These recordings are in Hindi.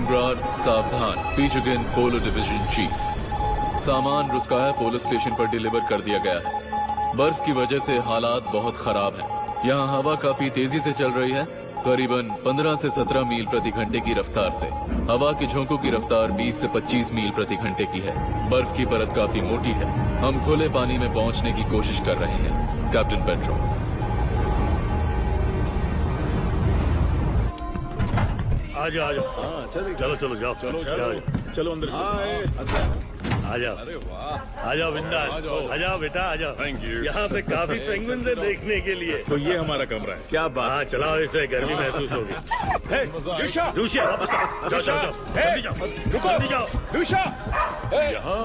लेनिनग्राड सावधान, पीचुगिन पोलो डिवीजन चीफ। सामान रुस्काया पोलो स्टेशन पर डिलीवर कर दिया गया है। बर्फ की वजह से हालात बहुत खराब हैं। यहाँ हवा काफी तेजी से चल रही है, करीबन 15 से 17 मील प्रति घंटे की रफ्तार से। हवा के झोंकों की रफ्तार 20 से 25 मील प्रति घंटे की है। बर्फ की परत काफी मोटी है। हम खुले पानी में पहुंचने की कोशिश कर रहे हैं। कैप्टन पेट्रोफ। आ जाओ। हाँ चलो चलो जाओ चलो अंदर। आ जाओ। अरे वाह, आ जाओ बिंदास। आ जाओ बेटा आ जाओ। Thank you. यहाँ पे काफी पेंगुइन से देखने के लिए। तो ये हमारा कमरा है। क्या बात। हाँ चलाओ, इसे गर्मी महसूस होगी। दूषा वापस आओ। जाओ जाओ जल्दी जाओ। रुको जल्दी जाओ। दूषा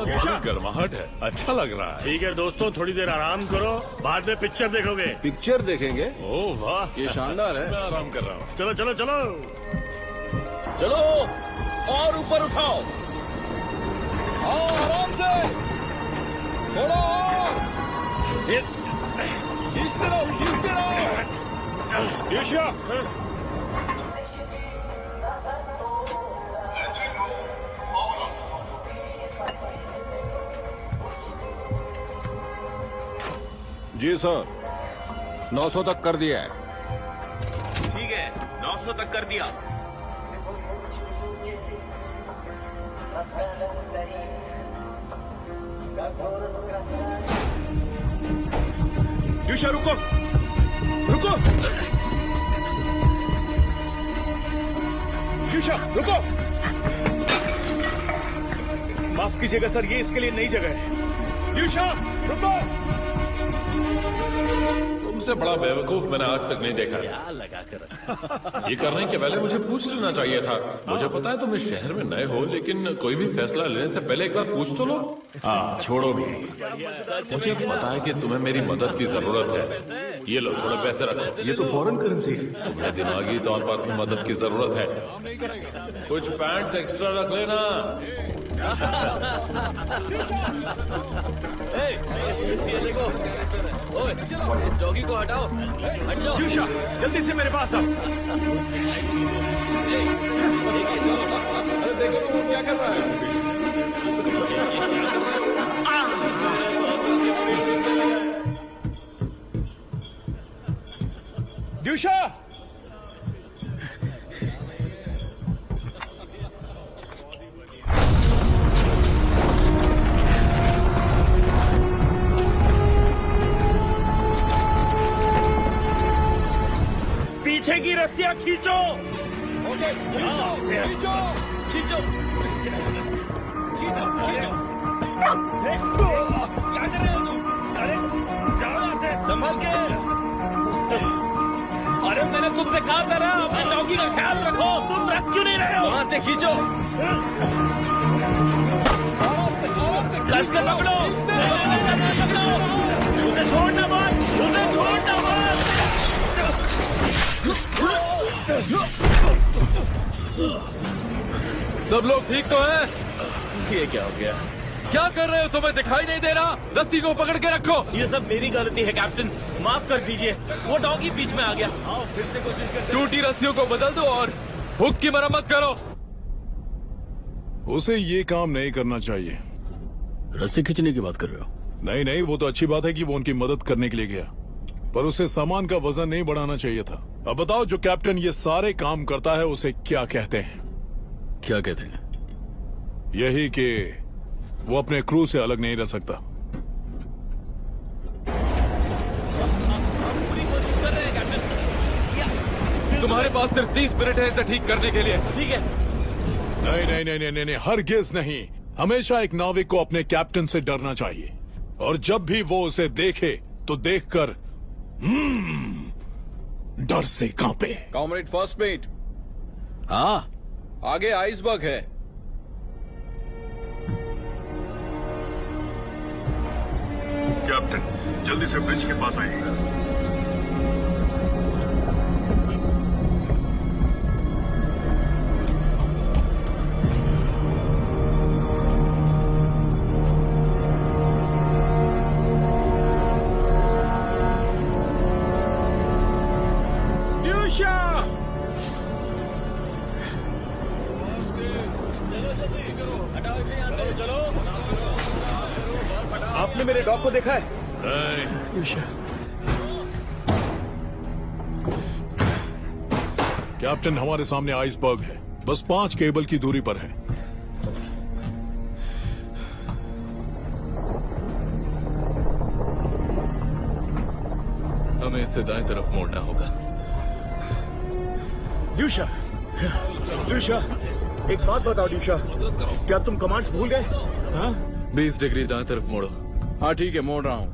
यहाँ गर्माहट है, अच्छा लग रहा है। ठीक है दोस्तों, थोड़ी देर आराम करो, बाद में पिक्चर देखोगे। पिक्चर देखेंगे? ओह वाह, ये शानदार है। मैं आराम कर रहा हूँ। चलो चलो चलो चलो और ऊपर उठाओ। आराम से, थोड़ा और। खींचते रहो, खींचते रहो। दूषा जी सर, 900 तक कर दिया है। ठीक है, 900 तक कर दिया। यूशा रुको, रुको। यूशा रुको। माफ कीजिएगा सर, ये इसके लिए नई जगह है। यूशा रुको। तुमसे बड़ा बेवकूफ मैंने आज तक नहीं देखा। क्या लगा कर ये करने के पहले मुझे पूछ लेना चाहिए था। मुझे पता है तुम इस शहर में नए हो, लेकिन कोई भी फैसला लेने से पहले एक बार पूछ तो लो। हाँ छोड़ो भी, मुझे पता है कि तुम्हें मेरी मदद की जरूरत है। ये लो थोड़े पैसे रखो। ये तो फॉरेन करेंसी है। तुम्हें दिमागी तौर पर अपनी मदद की जरूरत है। कुछ पैंट्स एक्स्ट्रा रख लेना। ये देखो, ओए, इस डॉगी को हटाओ, हट जाओ। यूशा जल्दी से मेरे पास आओ। अरे देखो ना वो क्या कर रहा है। यूशा पीछे की रस्सियां खींचो। खींचो खींचो खींचो, खींचो, खींचो। क्या कर रहे हो तुम? अरे जाओ यहाँ से, संभल के। अरे मैंने तुमसे कहा था ना, अपने डॉगी का ख्याल रखो। तुम रख क्यों नहीं रहे हो? वहाँ से खींचो। कस कर पकड़ो, कस कर पकड़ो। उसे छोड़ना मत, उसे छोड़ना मत। सब लोग ठीक तो हैं? ये क्या हो गया? क्या कर रहे हो? तुम्हें दिखाई नहीं दे रहा? रस्सी को पकड़ के रखो। ये सब मेरी गलती है कैप्टन, माफ कर दीजिए। वो डॉगी बीच में आ गया। आओ फिर से कोशिश करते हैं। टूटी रस्सियों को बदल दो और हुक की मरम्मत करो। उसे ये काम नहीं करना चाहिए। रस्सी खींचने की बात कर रहे हो? नहीं नहीं, वो तो अच्छी बात है कि वो उनकी मदद करने के लिए गया, पर उसे सामान का वजन नहीं बढ़ाना चाहिए था। अब बताओ, जो कैप्टन ये सारे काम करता है उसे क्या कहते हैं? क्या कहते हैं? यही कि वो अपने क्रू से अलग नहीं रह सकता। पूरी कोशिश कर रहे हैं कैप्टन। तुम्हारे पास सिर्फ 30 मिनट है इसे ठीक करने के लिए। ठीक है। नहीं नहीं नहीं नहीं नहीं, हरगिज नहीं। हमेशा एक नाविक को अपने कैप्टन से डरना चाहिए, और जब भी वो उसे देखे तो देखकर डर से कांपे। कॉमरेड फर्स्ट मेट, हाँ आगे आइसबर्ग है। कैप्टन जल्दी से ब्रिज के पास आइए। मेरे डॉग को देखा है? कैप्टन, हमारे सामने आइसबर्ग है, बस 5 केबल की दूरी पर है। हमें इससे दाएं तरफ मोड़ना होगा। ड्यूशा, ड्यूशा, एक बात बताओ ड्यूशा, क्या तुम कमांड्स भूल गए? हाँ? 20 डिग्री दाएं तरफ मोड़ो। हाँ ठीक है, मोड़ रहा हूँ।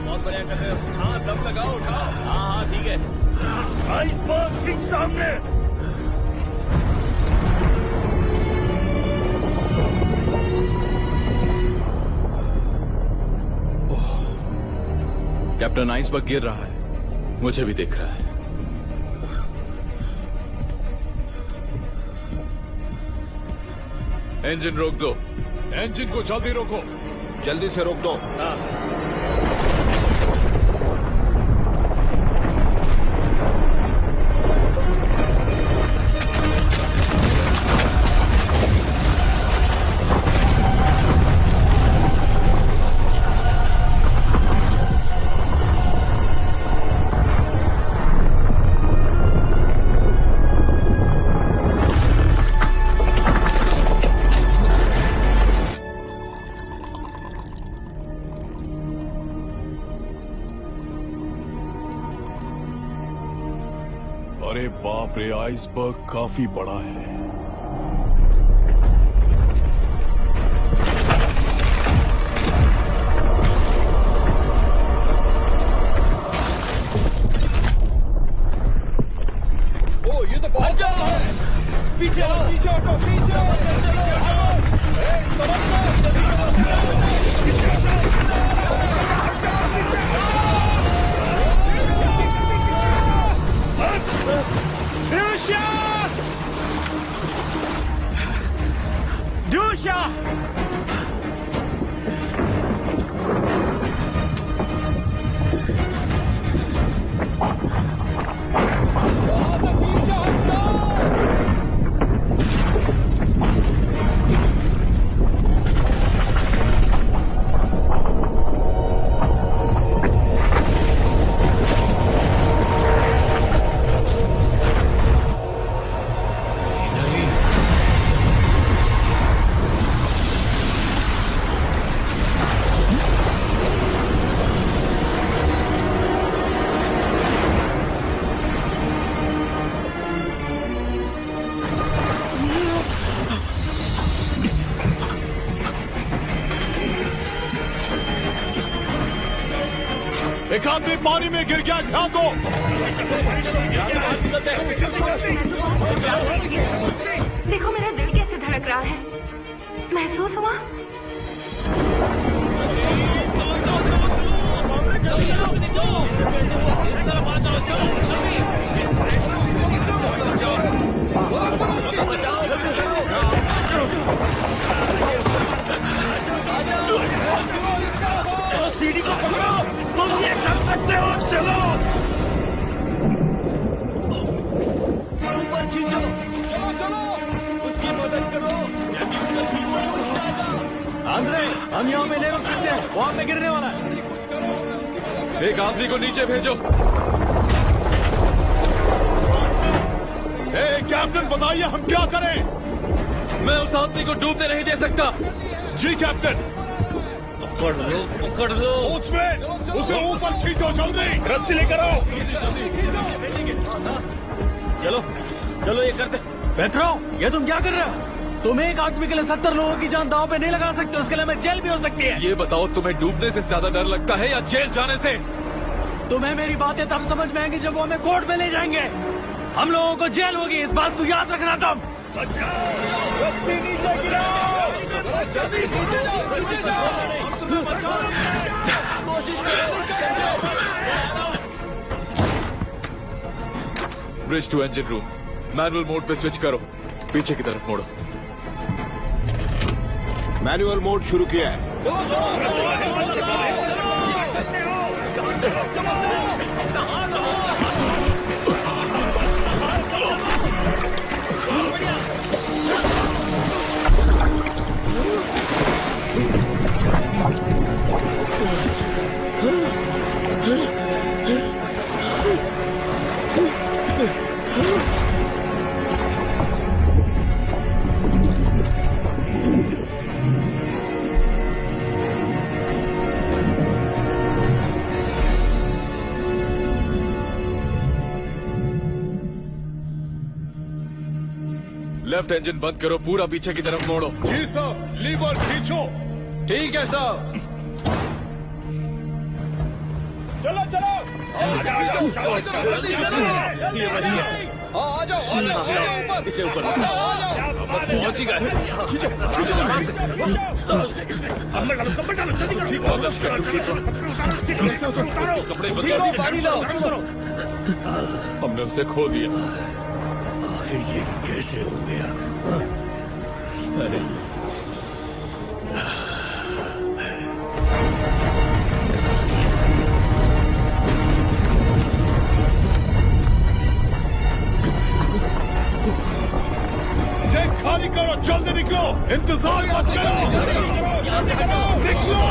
बहुत बढ़िया कर रहे हो। हाँ, दम लगाओ, उठाओ। हाँ हाँ ठीक है। आइसबर्ग ठीक सामने। कैप्टन, आइसबर्ग गिर रहा है। मुझे भी दिख रहा है। इंजन रोक दो। इंजन को जल्दी रोको। जल्दी से रोक दो। अरे बाप रे, आइसबर्ग काफी बड़ा है। ओ, ये तो बहुत ज्यादा है। पीछे हटो, पीछे हटो, पीछे हटो। ड्यूशा! एक आदमी पानी में गिर गया, ध्यान दो। देखो मेरा दिल कैसे धड़क रहा है, महसूस हुआ? सीढ़ी को पकड़ो, तुम ये कर सकते हो, चलो। ऊपर खींचो, चलो चलो, उसकी मदद करो। जल्दी ऊपर खींचो, आंद्रे, हम यहाँ पे नहीं रुक सकते, वो हम पे गिरने वाला है। एक आदमी को नीचे भेजो। कैप्टन, बताइए हम क्या करें? मैं उस आदमी को डूबने नहीं दे सकता। जी कैप्टन। पकड़ लो, पकड़ लो। कोचमैन, उसे ऊपर खींचो जल्दी। रस्सी लेकर आओ। चलो चलो, ये करते। पेट्रो, ये तुम क्या कर रहे हो? तुम एक आदमी के लिए 70 लोगों की जान दांव पे नहीं लगा सकते, उसके लिए हमें जेल भी हो सकती है। ये बताओ, तुम्हें डूबने से ज्यादा डर लगता है या जेल जाने से? तुम्हें मेरी बातें तब समझ में आएंगी जब वो हमें कोर्ट में ले जाएंगे। हम लोगों को जेल होगी, इस बात को याद रखना तुम। रस्सी नीचे गिराओ, जल्दी नीचे जाओ, नीचे जाओ। कोशिश करो। Bridge to engine room, manual mode पे स्विच करो, पीछे की तरफ मोड़ो। मैनुअल मोड शुरू किया है। लेफ्ट इंजन बंद करो, पूरा पीछे की तरफ मोड़ो। जी साहब, लीवर खींचो। ठीक है साहब। चलो चलो आ जाओ ऊपर, इसे ऊपर बस पहुंच ही गए। कपड़े बदलो, पानी लाओ। हमने उसे खो दिया। ये कैसे हो गया? अरे टैंक खाली करो, जल्दी निकलो। इंतजार मत करो, निकलो।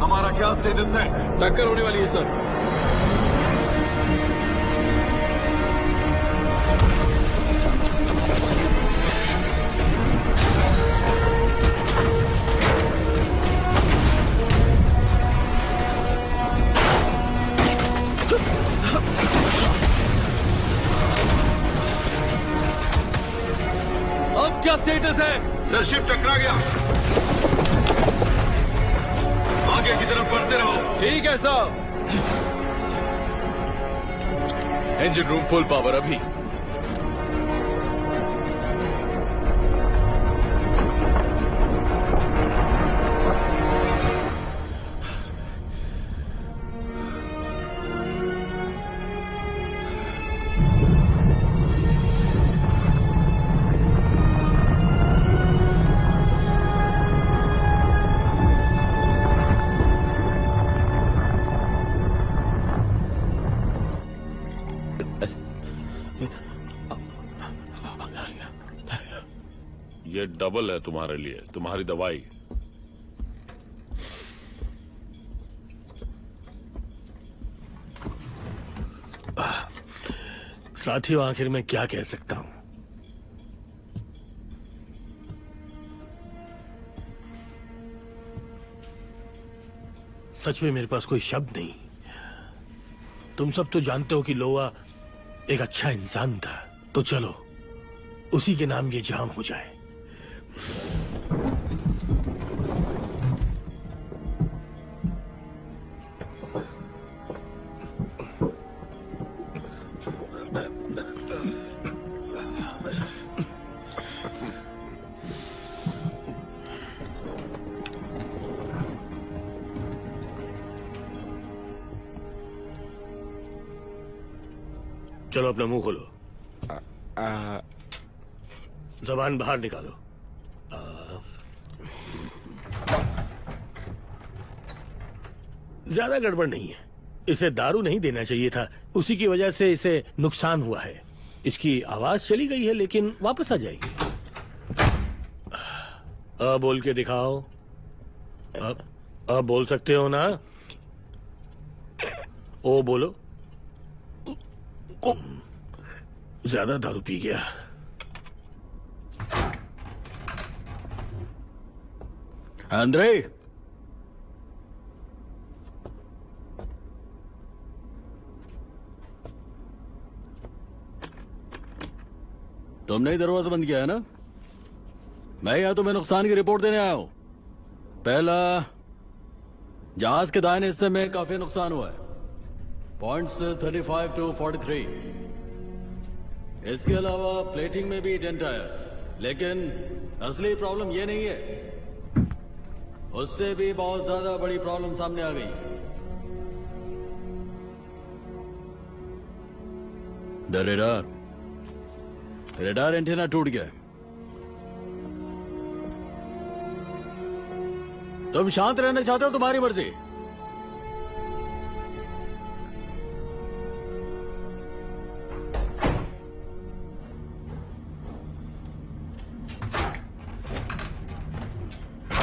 हमारा क्या स्टेटस है? टक्कर होने वाली है सर। अब क्या स्टेटस है? सर शिप टकरा गया, आगे की तरफ बढ़ते रहो। ठीक है साहब। इंजन रूम फुल पावर अभी। ये डबल है तुम्हारे लिए, तुम्हारी दवाई। साथियों, आखिर मैं क्या कह सकता हूं? सच में मेरे पास कोई शब्द नहीं। तुम सब तो जानते हो कि लोआ एक अच्छा इंसान था, तो चलो उसी के नाम ये जाम हो जाए। चलो अपना मुंह खोलो, जबान बाहर निकालो। ज्यादा गड़बड़ नहीं है। इसे दारू नहीं देना चाहिए था, उसी की वजह से इसे नुकसान हुआ है। इसकी आवाज चली गई है लेकिन वापस आ जाएगी। अब बोल के दिखाओ। अब बोल सकते हो ना? ओ बोलो। ज्यादा दारू पी गया। अंद्रे, तुमने ही दरवाजा बंद किया है ना? मैं यहाँ तुम्हें नुकसान की रिपोर्ट देने आया हूं। पहला, जहाज के दाहिने हिस्से में काफी नुकसान हुआ है, पॉइंट्स 35 to 43। इसके अलावा प्लेटिंग में भी डेंट आया, लेकिन असली प्रॉब्लम ये नहीं है, उससे भी बहुत ज्यादा बड़ी प्रॉब्लम सामने आ गई। द रेडार एंटीना टूट गया। तुम शांत रहना चाहते हो, तुम्हारी मर्जी।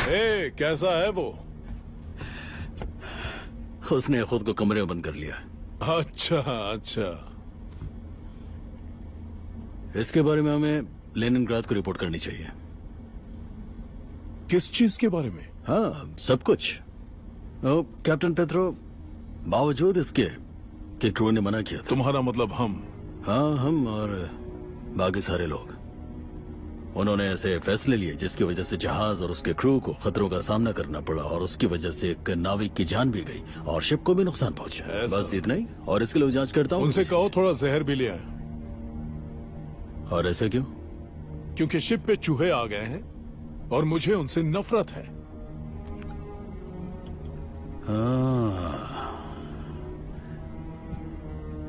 ए, कैसा है वो? उसने खुद को कमरे में बंद कर लिया। अच्छा अच्छा। इसके बारे में हमें लेनिनग्राद को रिपोर्ट करनी चाहिए। किस चीज के बारे में? हाँ, सब कुछ। कैप्टन पेत्रो, बावजूद इसके कि क्रू ने मना किया था। तुम्हारा मतलब हम? हाँ, हम और बाकी सारे लोग। उन्होंने ऐसे फैसले लिए जिसकी वजह से जहाज और उसके क्रू को खतरों का सामना करना पड़ा, और उसकी वजह से एक नाविक की जान भी गई और शिप को भी नुकसान पहुंचा। ऐसा? बस इतना ही। और इसके लिए जांच करता हूँ। उनसे कहो थोड़ा जहर भी ले आए। और ऐसा क्यों? क्योंकि शिप पे चूहे आ गए हैं और मुझे उनसे नफरत है।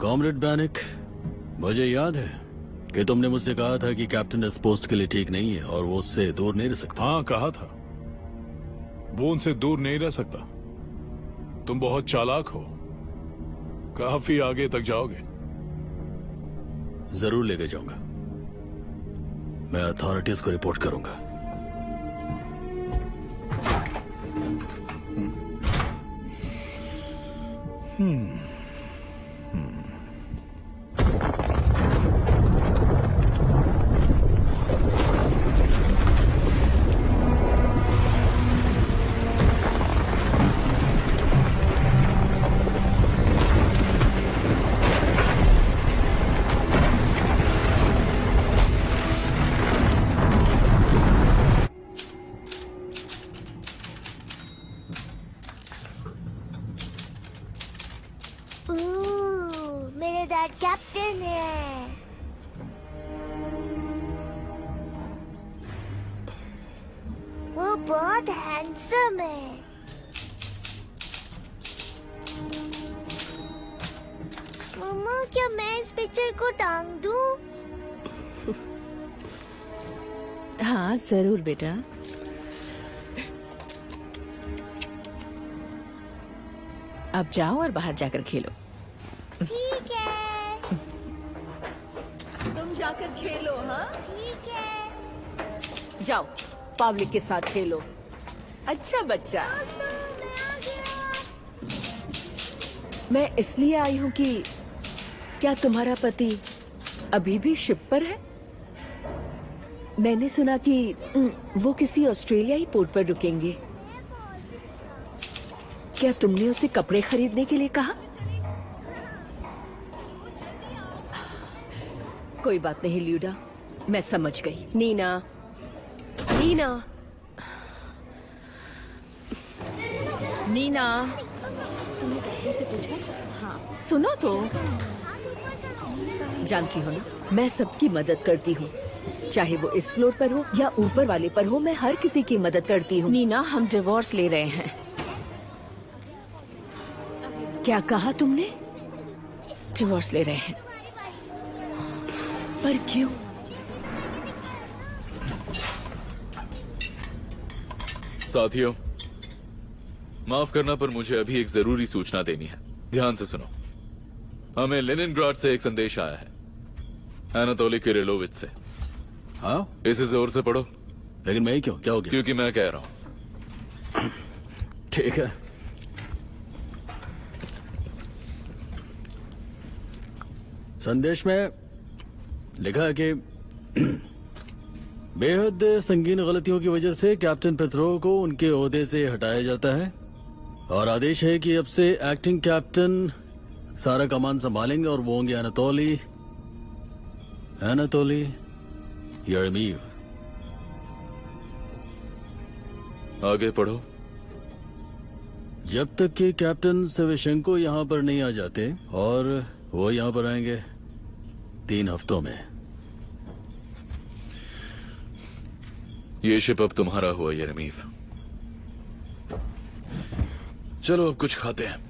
कॉमरेड बैनिक, मुझे याद है कि तुमने मुझसे कहा था कि कैप्टन इस पोस्ट के लिए ठीक नहीं है और वो उससे दूर नहीं रह सकता। हाँ, कहा था। वो उनसे दूर नहीं रह सकता। तुम बहुत चालाक हो, काफी आगे तक जाओगे। जरूर लेके जाऊंगा। मैं अथॉरिटीज को रिपोर्ट करूंगा। मेरे डैड कैप्टन है। वो बहुत हैंडसम है। मम्मा, क्या मैं इस पिक्चर को टांग दूं? हाँ जरूर बेटा। अब जाओ और बाहर जाकर खेलो। ठीक है। तुम जाकर खेलो। हाँ ठीक है। जाओ, पब्लिक के साथ खेलो। अच्छा बच्चा। मैं आ गया। मैं इसलिए आई हूँ कि क्या तुम्हारा पति अभी भी शिप पर है? मैंने सुना कि वो किसी ऑस्ट्रेलियाई पोर्ट पर रुकेंगे। क्या तुमने उसे कपड़े खरीदने के लिए कहा? कोई बात नहीं ल्यूडा, मैं समझ गई। नीना, नीना, नीना, तुमने कैप्टन से पूछा? हाँ, सुनो तो। जानती हो ना, मैं सबकी मदद करती हूँ, चाहे वो इस फ्लोर पर हो या ऊपर वाले पर हो। मैं हर किसी की मदद करती हूँ। नीना, हम डिवोर्स ले रहे हैं। क्या कहा तुमने? डिवोर्स ले रहे हैं। पर क्यों? साथियों, माफ करना पर मुझे अभी एक जरूरी सूचना देनी है। ध्यान से सुनो। हमें लेनिनग्राड से एक संदेश आया है, एनातोली किरिलोविच से। हाँ, इसे जोर से पढ़ो। लेकिन मैं ही क्यों? क्या हो गया? क्योंकि मैं कह रहा हूं। ठीक है। संदेश में लिखा है कि बेहद संगीन गलतियों की वजह से कैप्टन पेत्रो को उनके ओहदे से हटाया जाता है, और आदेश है कि अब से एक्टिंग कैप्टन सारा कमान संभालेंगे और वो होंगे एनातोली यरेमीव। आगे पढ़ो। जब तक कि कैप्टन सेवेशेंको यहाँ पर नहीं आ जाते, और वो यहाँ पर आएंगे 3 हफ्तों में। ये शिप अब तुम्हारा हुआ यरेमीव। चलो अब कुछ खाते हैं।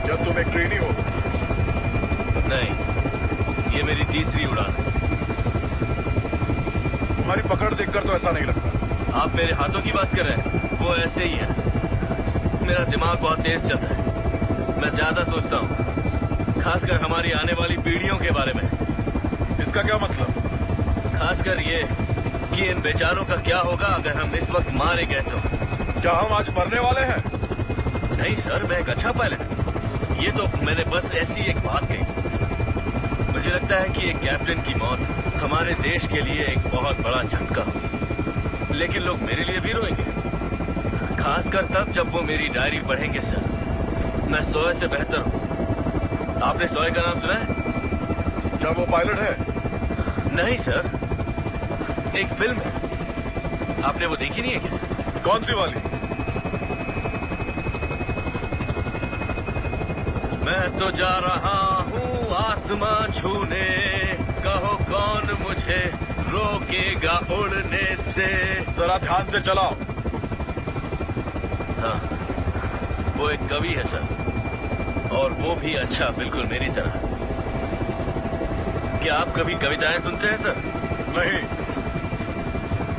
क्या तुम एक ट्रेनी हो? नहीं, ये मेरी तीसरी उड़ान है। तुम्हारी पकड़ देखकर तो ऐसा नहीं लगता। आप मेरे हाथों की बात कर रहे हैं? वो ऐसे ही है। मेरा दिमाग बहुत तेज चलता है। मैं ज्यादा सोचता हूँ, खासकर हमारी आने वाली पीढ़ियों के बारे में। इसका क्या मतलब? खासकर ये कि इन बेचारों का क्या होगा अगर हम इस वक्त मारे गए तो। क्या हम आज मरने वाले हैं? नहीं सर, मैं एक अच्छा पायलट हूँ। ये तो मैंने बस ऐसी एक बात कही। मुझे लगता है कि एक कैप्टन की मौत हमारे देश के लिए एक बहुत बड़ा झटका हो। लेकिन लोग मेरे लिए भी रोएंगे, खासकर तब जब वो मेरी डायरी पढ़ेंगे। सर, मैं सोए से बेहतर हूँ। आपने सोए का नाम सुना है? क्या वो पायलट है? नहीं सर, एक फिल्म है। आपने वो देखी नहीं है क्या? कौन सी वाली? मैं तो जा रहा हूँ आसमां छूने, कहो कौन मुझे रोकेगा उड़ने से। जरा ध्यान से चलाओ। हाँ, वो एक कवि है सर, और वो भी अच्छा, बिल्कुल मेरी तरह। क्या आप कभी कविताएं सुनते हैं सर? नहीं।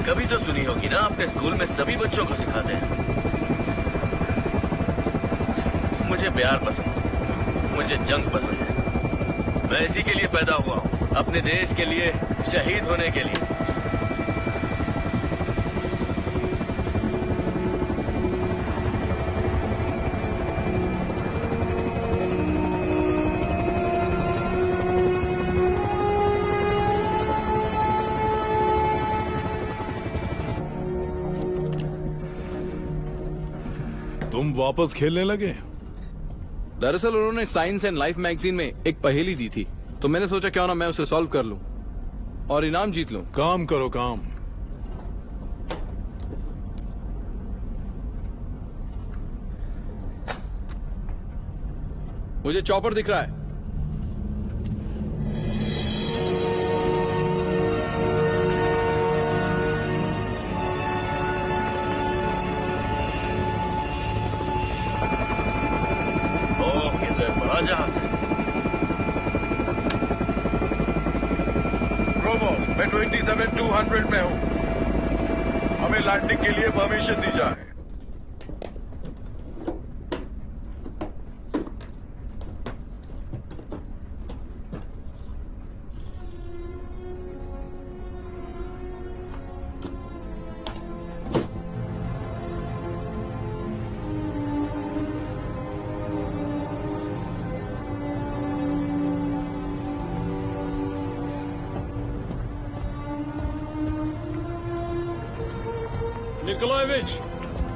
कभी तो सुनी होगी ना, अपने स्कूल में सभी बच्चों को सिखाते हैं। मुझे प्यार पसंद है, मुझे जंग पसंद है। मैं इसी के लिए पैदा हुआ हूँ, अपने देश के लिए, शहीद होने के लिए। तुम वापस खेलने लगे? दरअसल उन्होंने साइंस एंड लाइफ मैगजीन में एक पहेली दी थी, तो मैंने सोचा क्यों ना मैं उसे सॉल्व कर लूं और इनाम जीत लूं। काम करो काम। मुझे चॉपर दिख रहा है। जहाज है। प्रोमो, मैं 27-200 में हूँ। हमें लैंडिंग के लिए परमिशन दी जाए।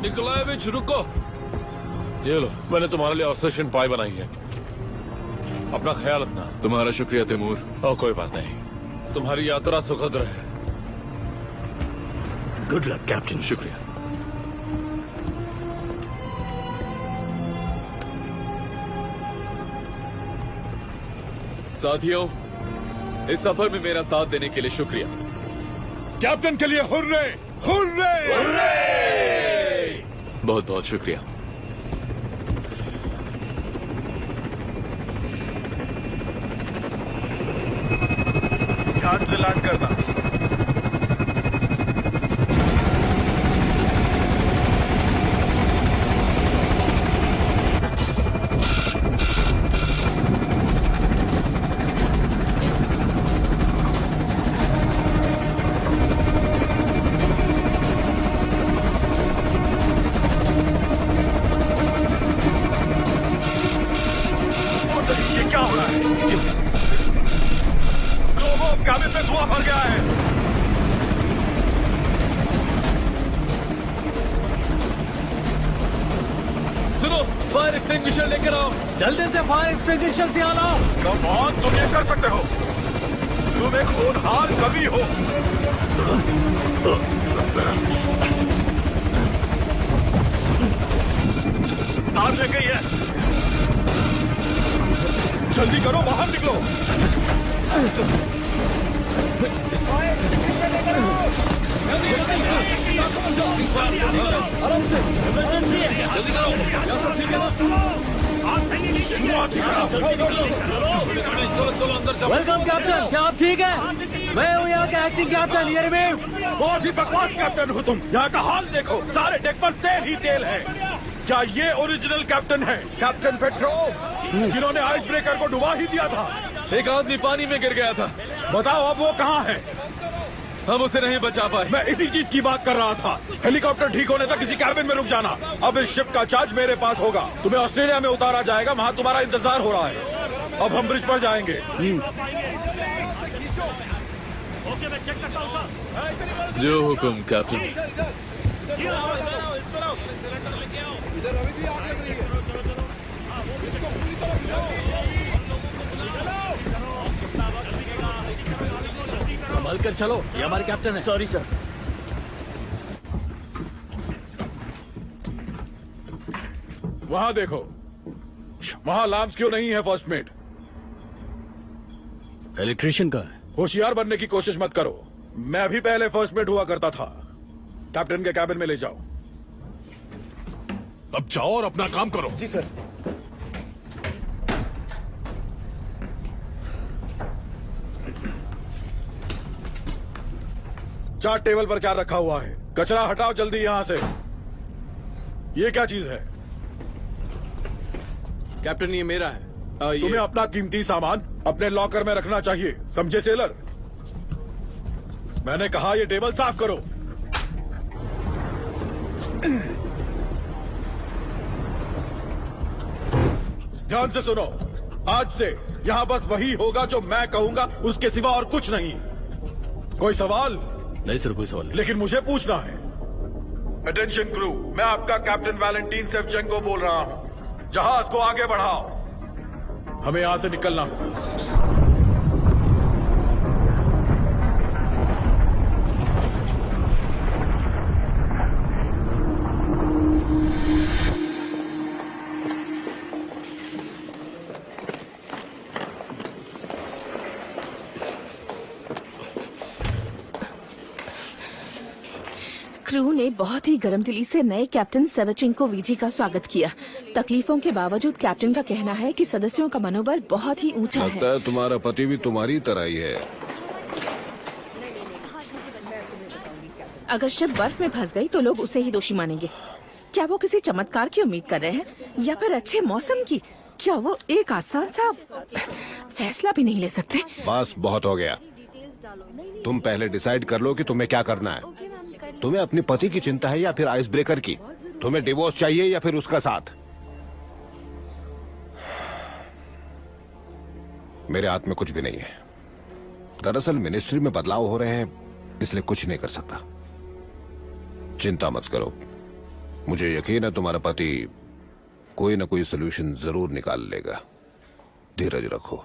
निकोलाएविच रुको। ये लो, मैंने तुम्हारे लिए ऑपरेशन पाई बनाई है। अपना ख्याल रखना। तुम्हारा शुक्रिया तैमूर। कोई बात नहीं, तुम्हारी यात्रा सुखद रहे। Good luck captain. शुक्रिया। साथियों, इस सफर में मेरा साथ देने के लिए शुक्रिया। कैप्टन के लिए हुर्रे! हुर्रे! हुर्रे! बहुत बहुत शुक्रिया। ध्यान से लैंड करना। जल्दी से फायर एक्सटिंग्विशर से आना। कम ऑन, तुम ये कर सकते हो। तुम एक होनहार कवि हो। आग लग गई है। जल्दी करो, बाहर निकलो। आराम से, जल्दी करो। सब ठीक है ना? वेलकम कैप्टन, क्या आप ठीक हैं? मैं हूँ यहाँ का एक्टिंग कैप्टन ये रिमेव। बहुत ही बकवास कैप्टन हो तुम। यहाँ का हाल देखो, सारे डेक पर तेल ही तेल है। क्या ये ओरिजिनल कैप्टन है, कैप्टन पेट्रो, जिन्होंने आइस ब्रेकर को डुबा ही दिया था? एक आदमी पानी में गिर गया था। बताओ अब वो कहाँ है? हम उसे नहीं बचा पाए। मैं इसी चीज की बात कर रहा था। हेलीकॉप्टर ठीक होने तक किसी कैबिन में रुक जाना। अब इस शिप का चार्ज मेरे पास होगा। तुम्हें ऑस्ट्रेलिया में उतारा जाएगा, वहाँ तुम्हारा इंतजार हो रहा है। अब हम ब्रिज पर जाएंगे। जो हुक्म कैप्टन। संभल कर चलो, ये हमारे कैप्टन है। Sorry sir. वहाँ देखो, वहाँ लाम्स क्यों नहीं है फर्स्ट मेट? इलेक्ट्रिशियन का है। होशियार बनने की कोशिश मत करो। मैं भी पहले फर्स्ट मेट हुआ करता था। कैप्टन के कैबिन में ले जाओ। अब जाओ और अपना काम करो। जी सर। चार्ट टेबल पर क्या रखा हुआ है? कचरा हटाओ जल्दी यहाँ से। ये क्या चीज है? कैप्टन ये मेरा है। तुम्हें अपना कीमती सामान अपने लॉकर में रखना चाहिए, समझे सेलर? मैंने कहा ये टेबल साफ करो। ध्यान से सुनो, आज से यहाँ बस वही होगा जो मैं कहूंगा, उसके सिवा और कुछ नहीं। कोई सवाल? नहीं सर, कोई सवाल नहीं। लेकिन मुझे पूछना है। अटेंशन क्रू, मैं आपका कैप्टन वैलेंटीन सेवचेंको बोल रहा हूं। जहाज को आगे बढ़ाओ, हमें यहां से निकलना होगा। क्रू ने बहुत ही गर्म दिली से नए कैप्टन सेवचेंको वीजी का स्वागत किया। तकलीफों के बावजूद कैप्टन का कहना है कि सदस्यों का मनोबल बहुत ही ऊंचा लगता है तुम्हारा पति भी तुम्हारी तरह ही है। अगर शिप बर्फ में फंस गई तो लोग उसे ही दोषी मानेंगे। क्या वो किसी चमत्कार की उम्मीद कर रहे हैं या फिर अच्छे मौसम की? क्या वो एक आसान सा फैसला भी नहीं ले सकते? बस बहुत हो गया। तुम पहले डिसाइड कर लो कि तुम्हें क्या करना है। तुम्हें अपने पति की चिंता है या फिर आइस ब्रेकर की? तुम्हें डिवोर्स चाहिए या फिर उसका साथ? मेरे हाथ में कुछ भी नहीं है। दरअसल मिनिस्ट्री में बदलाव हो रहे हैं, इसलिए कुछ नहीं कर सकता। चिंता मत करो, मुझे यकीन है तुम्हारा पति कोई ना कोई सोल्यूशन जरूर निकाल लेगा। धीरज रखो।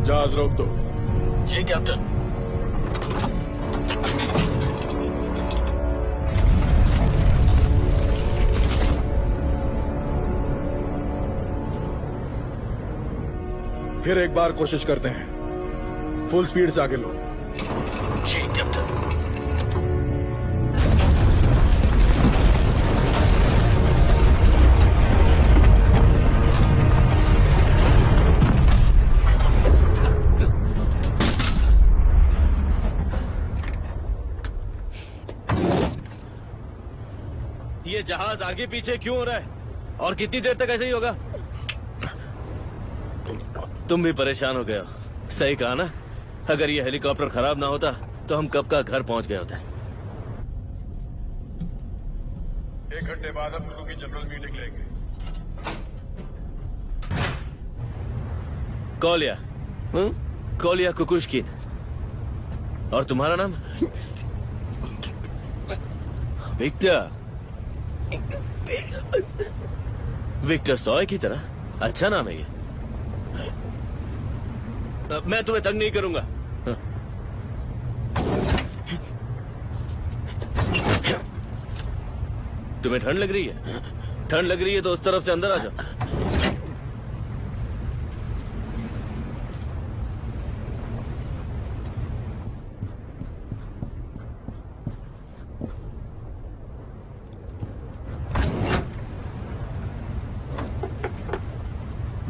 जहाज रोक दो। जी कैप्टन। फिर एक बार कोशिश करते हैं। फुल स्पीड से आगे लो। जी कैप्टन। ये जहाज आगे पीछे क्यों हो रहा है और कितनी देर तक ऐसे ही होगा? तुम भी परेशान हो गए हो। सही कहा ना, अगर ये हेलीकॉप्टर खराब ना होता तो हम कब का घर पहुंच गए होते। 1 घंटे बाद हम क्रू की जनरल मीटिंग लेंगे। कोलिया, कोलिया कुकुश्किन। और तुम्हारा नाम? विक्टर। विक्टर सॉय की तरह अच्छा नाम है ये। मैं तुम्हें तंग नहीं करूंगा। तुम्हें ठंड लग रही है? ठंड लग रही है तो उस तरफ से अंदर आ जाओ।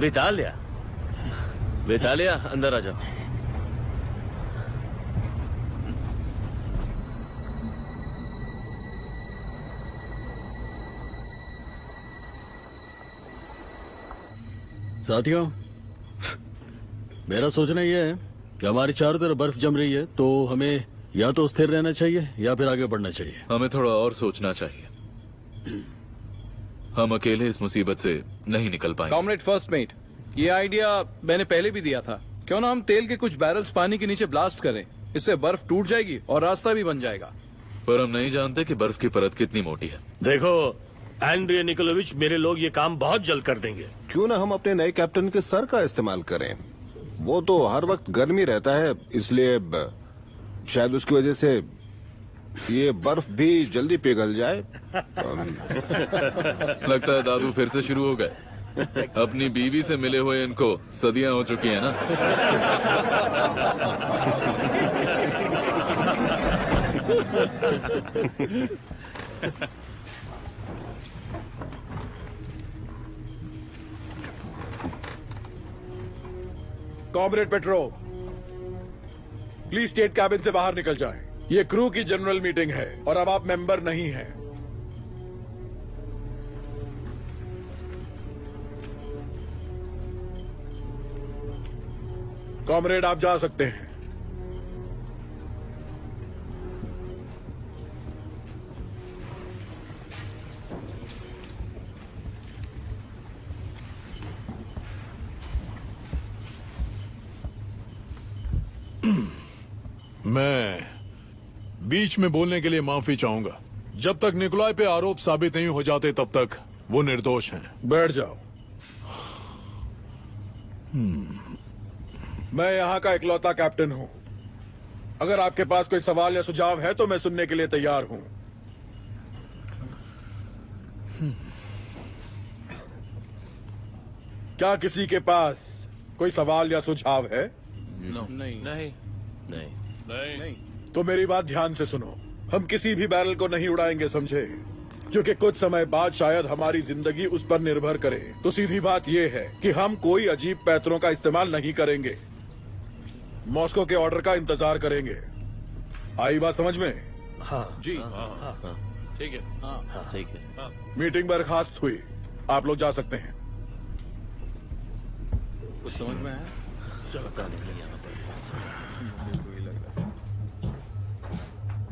वितालिया, वितालिया अंदर आ जाओ। साथियों, मेरा सोचना यह है कि हमारी चारों तरफ बर्फ जम रही है, तो हमें या तो स्थिर रहना चाहिए या फिर आगे बढ़ना चाहिए। हमें थोड़ा और सोचना चाहिए। हम अकेले इस मुसीबत से नहीं निकल पाएंगे। कॉमरेड फर्स्ट मेट, ये आइडिया मैंने पहले भी दिया था। क्यों ना हम तेल के कुछ बैरल्स पानी के नीचे ब्लास्ट करें, इससे बर्फ टूट जाएगी और रास्ता भी बन जाएगा। पर हम नहीं जानते कि बर्फ की परत कितनी मोटी है। देखो एंड्रिया निकोलोविच, मेरे लोग ये काम बहुत जल्द कर देंगे। क्यों ना हम अपने नए कैप्टन के सर का इस्तेमाल करें। वो तो हर वक्त गर्मी रहता है, इसलिए शायद उसकी वजह से ये बर्फ भी जल्दी पिघल जाए। लगता है दादू फिर से शुरू हो गए। अपनी बीवी से मिले हुए इनको सदियां हो चुकी हैं ना। Comrade petro, please state cabin से बाहर निकल जाएं। ये क्रू की जनरल मीटिंग है और अब आप मेंबर नहीं हैं। कॉमरेड, आप जा सकते हैं। मैं बीच में बोलने के लिए माफी चाहूंगा। जब तक निकोलाई पे आरोप साबित नहीं हो जाते तब तक वो निर्दोष हैं। बैठ जाओ। मैं यहाँ का इकलौता कैप्टन हूँ। अगर आपके पास कोई सवाल या सुझाव है तो मैं सुनने के लिए तैयार हूँ। क्या किसी के पास कोई सवाल या सुझाव है? नहीं नहीं नहीं नहीं। तो मेरी बात ध्यान से सुनो। हम किसी भी बैरल को नहीं उड़ाएंगे, समझे? क्योंकि कुछ समय बाद शायद हमारी जिंदगी उस पर निर्भर करे। तो सीधी बात यह है कि हम कोई अजीब पैतरों का इस्तेमाल नहीं करेंगे। मॉस्को के ऑर्डर का इंतजार करेंगे। आई बात समझ में? हाँ जी। ठीक है। हाँ सही है। मीटिंग बर्खास्त हुई। आप लोग जा सकते हैं। कुछ समझ में आया?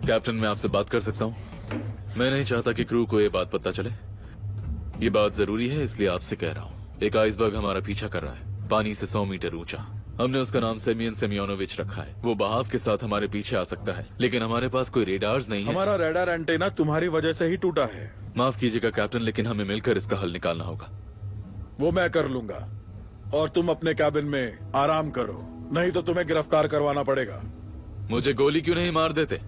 कैप्टन, मैं आपसे बात कर सकता हूँ? मैं नहीं चाहता कि क्रू को ये बात पता चले। ये बात जरूरी है, इसलिए आपसे कह रहा हूँ। एक आइसबर्ग हमारा पीछा कर रहा है, पानी से 100 मीटर ऊंचा। हमने उसका नाम सेमियन सेमियोनोविच रखा है। वो बहाव के साथ हमारे पीछे आ सकता है, लेकिन हमारे पास कोई रेडार्स नहीं है। हमारा रेडार एंटेना तुम्हारी वजह से ही टूटा है। माफ कीजिएगा कैप्टन, लेकिन हमें मिलकर इसका हल निकालना होगा। वो मैं कर लूंगा और तुम अपने कैबिन में आराम करो, नहीं तो तुम्हें गिरफ्तार करवाना पड़ेगा। मुझे गोली क्यों नहीं मार देते?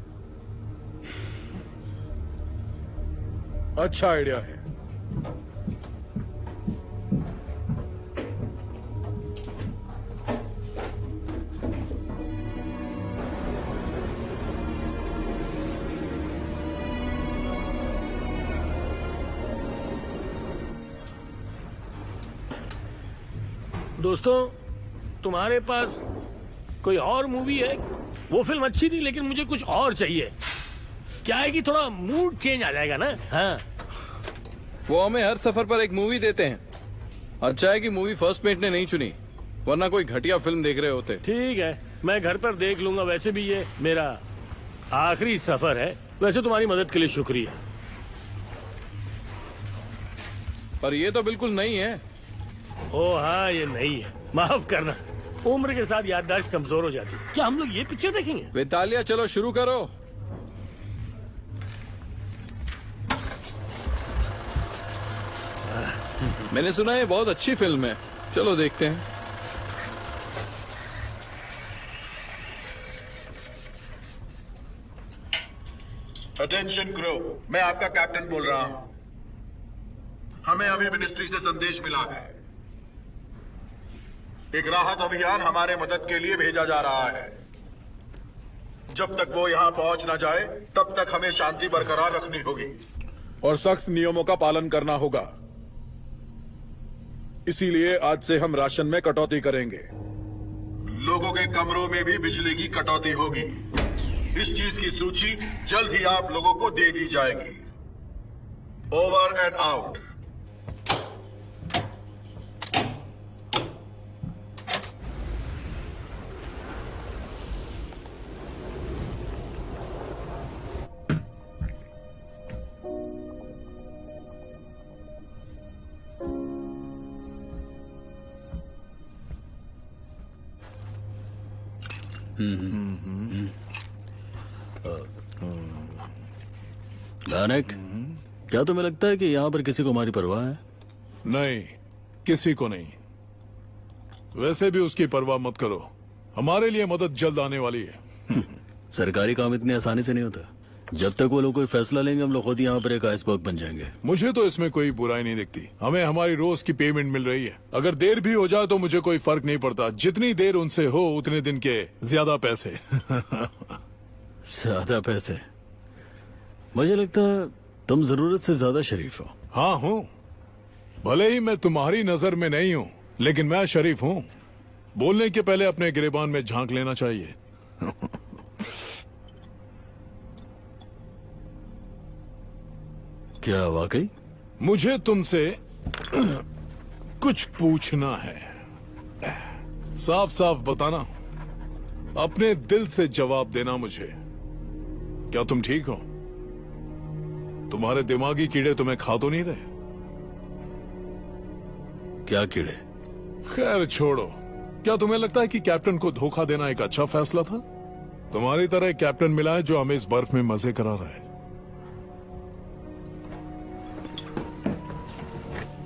अच्छा आइडिया है। दोस्तों, तुम्हारे पास कोई और मूवी है? वो फिल्म अच्छी थी लेकिन मुझे कुछ और चाहिए। क्या है कि थोड़ा मूड चेंज आ जाएगा ना। हाँ, वो हमें हर सफर पर एक मूवी देते हैं। अच्छा है कि मूवी फर्स्ट मेट ने नहीं चुनी, वरना कोई घटिया फिल्म देख रहे होते। ठीक है, मैं घर पर देख लूंगा। वैसे भी ये मेरा आखिरी सफर है। वैसे तुम्हारी मदद के लिए शुक्रिया। पर ये तो बिल्कुल नहीं है। ओ हाँ, ये नहीं है। माफ करना, उम्र के साथ याददाश्त कमजोर हो जाती। क्या हम लोग ये पिक्चर देखेंगे? वितालिया, चलो शुरू करो। मैंने सुना है बहुत अच्छी फिल्म है, चलो देखते हैं। अटेंशन क्रू, मैं आपका कैप्टन बोल रहा हूं। हमें अभी मिनिस्ट्री से संदेश मिला है। एक राहत अभियान हमारे मदद के लिए भेजा जा रहा है। जब तक वो यहां पहुंच ना जाए तब तक हमें शांति बरकरार रखनी होगी और सख्त नियमों का पालन करना होगा। इसीलिए आज से हम राशन में कटौती करेंगे। लोगों के कमरों में भी बिजली की कटौती होगी। इस चीज की सूची जल्द ही आप लोगों को दे दी जाएगी। Over and out. दानिक, क्या तुम्हें लगता है कि यहाँ पर किसी को हमारी परवाह है? नहीं, किसी को नहीं। वैसे भी उसकी परवाह मत करो, हमारे लिए मदद जल्द आने वाली है। सरकारी काम इतनी आसानी से नहीं होता। जब तक वो लोग कोई फैसला लेंगे हम लोग खुद यहाँ पर एक आइसबर्ग बन जाएंगे। मुझे तो इसमें कोई बुराई नहीं दिखती। हमें हमारी रोज की पेमेंट मिल रही है। अगर देर भी हो जाए तो मुझे कोई फर्क नहीं पड़ता। जितनी देर उनसे हो उतने दिन के ज्यादा पैसे। ज्यादा पैसे? मुझे लगता है तुम जरूरत से ज्यादा शरीफ हो। हाँ हूँ, भले ही मैं तुम्हारी नजर में नहीं हूँ, लेकिन मैं शरीफ हूँ। बोलने के पहले अपने गिरेबान में झांक लेना चाहिए। क्या वाकई? मुझे तुमसे कुछ पूछना है। साफ साफ बताना, अपने दिल से जवाब देना मुझे। क्या तुम ठीक हो? तुम्हारे दिमागी कीड़े तुम्हें खा तो नहीं रहे? क्या कीड़े? खैर छोड़ो। क्या तुम्हें लगता है कि कैप्टन को धोखा देना एक अच्छा फैसला था? तुम्हारी तरह एक कैप्टन मिला है जो हमें इस बर्फ में मजे करा रहा है।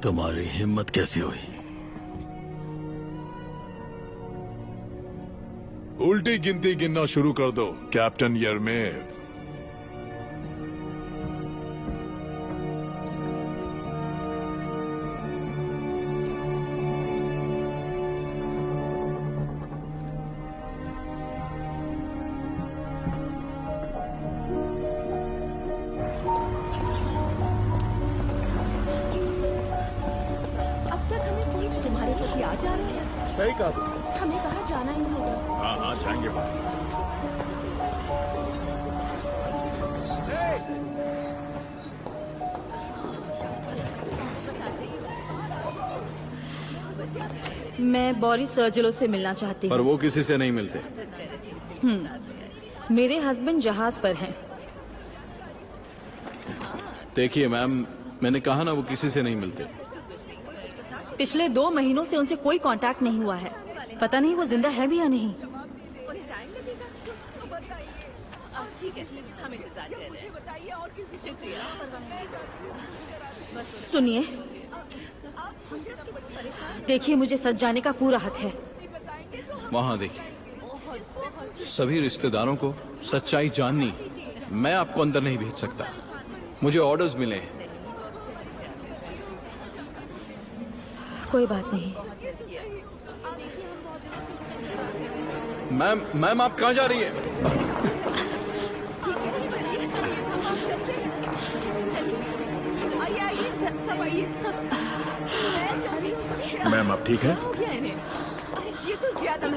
तुम्हारी हिम्मत कैसी हुई? उल्टी गिनती गिनना शुरू कर दो कैप्टन यरमेव। सही कहा। हमें कहाँ जाना ही होगा। हाँ हाँ जाएंगे बाहर। मैं बोरिस सर्जिलो से मिलना चाहती हूँ। पर वो किसी से नहीं मिलते। मेरे हस्बैंड जहाज पर हैं। देखिए मैम, मैंने कहा ना वो किसी से नहीं मिलते। पिछले 2 महीनों से उनसे कोई कांटेक्ट नहीं हुआ है। पता नहीं वो जिंदा है भी या नहीं। सुनिए, देखिए मुझे सच जाने का पूरा हक है। वहाँ देखिए, सभी रिश्तेदारों को सच्चाई जाननी। मैं आपको अंदर नहीं भेज सकता, मुझे ऑर्डर्स मिले हैं। कोई बात नहीं। मैम आप कहाँ जा रही है? मैम आप ठीक है? ये तो ज्यादा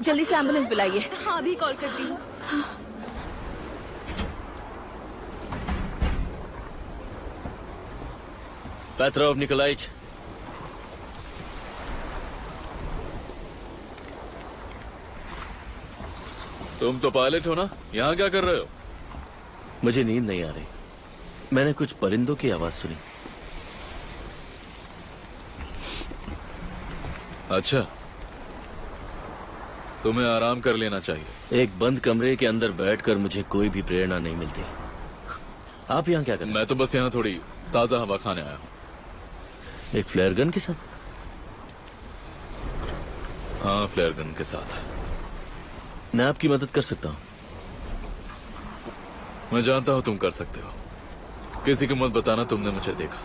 जल्दी से एम्बुलेंस बुलाइए। हाँ अभी कॉल करती हूँ। पेट्रोव निकोलाइच, तुम तो पायलट हो ना, यहाँ क्या कर रहे हो? मुझे नींद नहीं आ रही। मैंने कुछ परिंदों की आवाज सुनी। अच्छा, तुम्हें आराम कर लेना चाहिए। एक बंद कमरे के अंदर बैठकर मुझे कोई भी प्रेरणा नहीं मिलती। आप यहाँ क्या कर रहे हैं? मैं तो बस यहाँ थोड़ी ताजा हवा खाने आया हूँ। एक फ्लेयर गन के साथ? हाँ, फ्लेयर गन के साथ। मैं आपकी मदद कर सकता हूँ। मैं जानता हूँ तुम कर सकते हो। किसी को मत बताना तुमने मुझे देखा।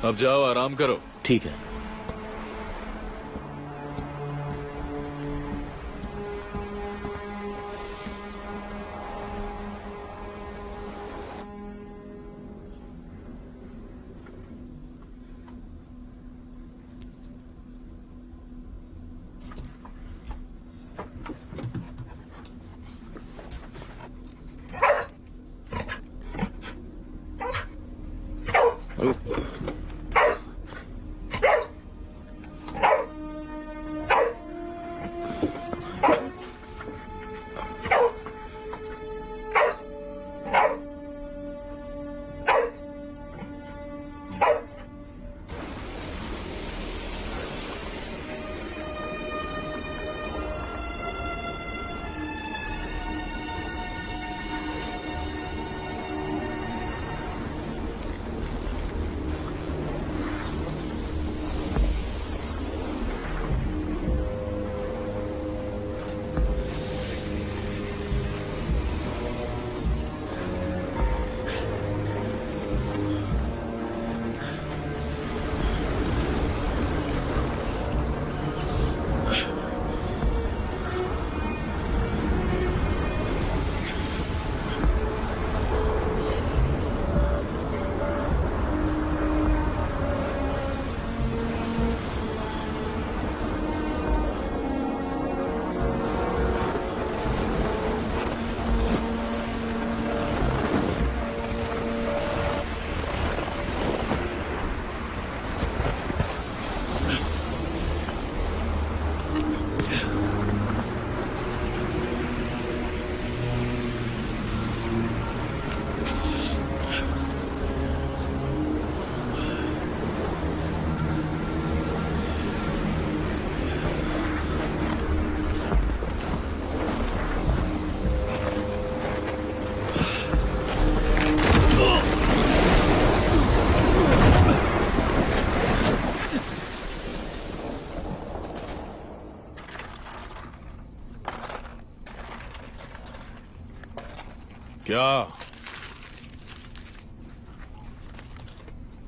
अब जाओ, आराम करो। ठीक है।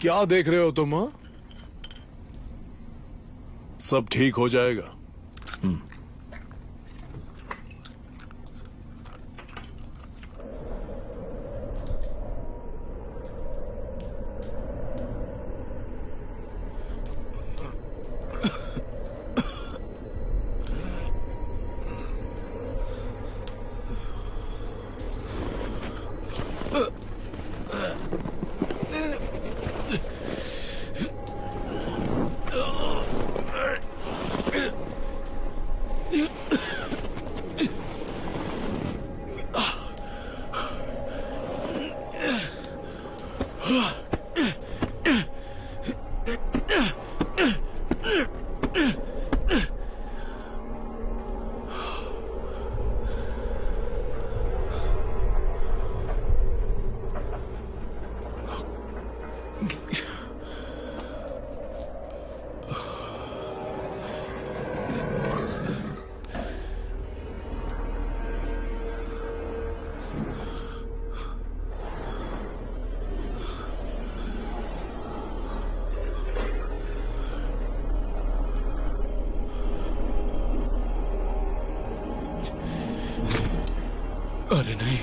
क्या देख रहे हो तुम? हाँ, सब ठीक हो जाएगा। अरे नहीं,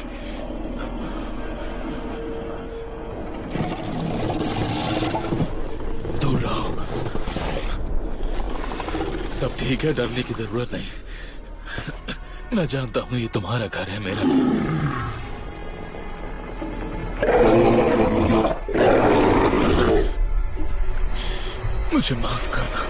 दूर रहो। सब ठीक है, डरने की जरूरत नहीं। मैं जानता हूं ये तुम्हारा घर है, मेरा। मुझे माफ करना।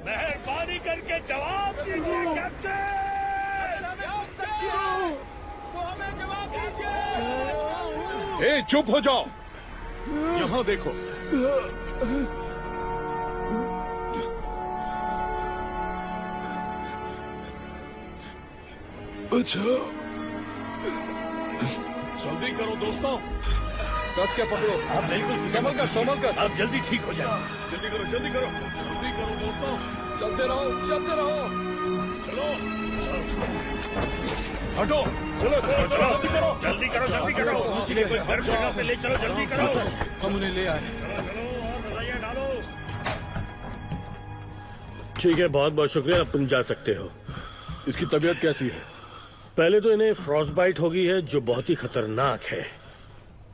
मेहरबानी करके जवाब दीजिए कैप्टन। ए, चुप हो जाओ। यहाँ देखो। अच्छा, जल्दी करो दोस्तों, कस के पकड़ो। आप बिल्कुल संभल कर। आप जल्दी ठीक हो जाए। जल्दी करो दोस्तों, चलते रहो। चलो, हटो। चलो, जल्दी करो। मुझे कोई गर्म जगह पे ले चलो, जल्दी करो। हम उन्हें ले आए। डालो। ठीक है, बहुत बहुत शुक्रिया। अब तुम जा सकते हो। इसकी तबीयत कैसी है? पहले तो इन्हें फ्रॉस्ट बाइट हो गई है, जो बहुत ही खतरनाक है।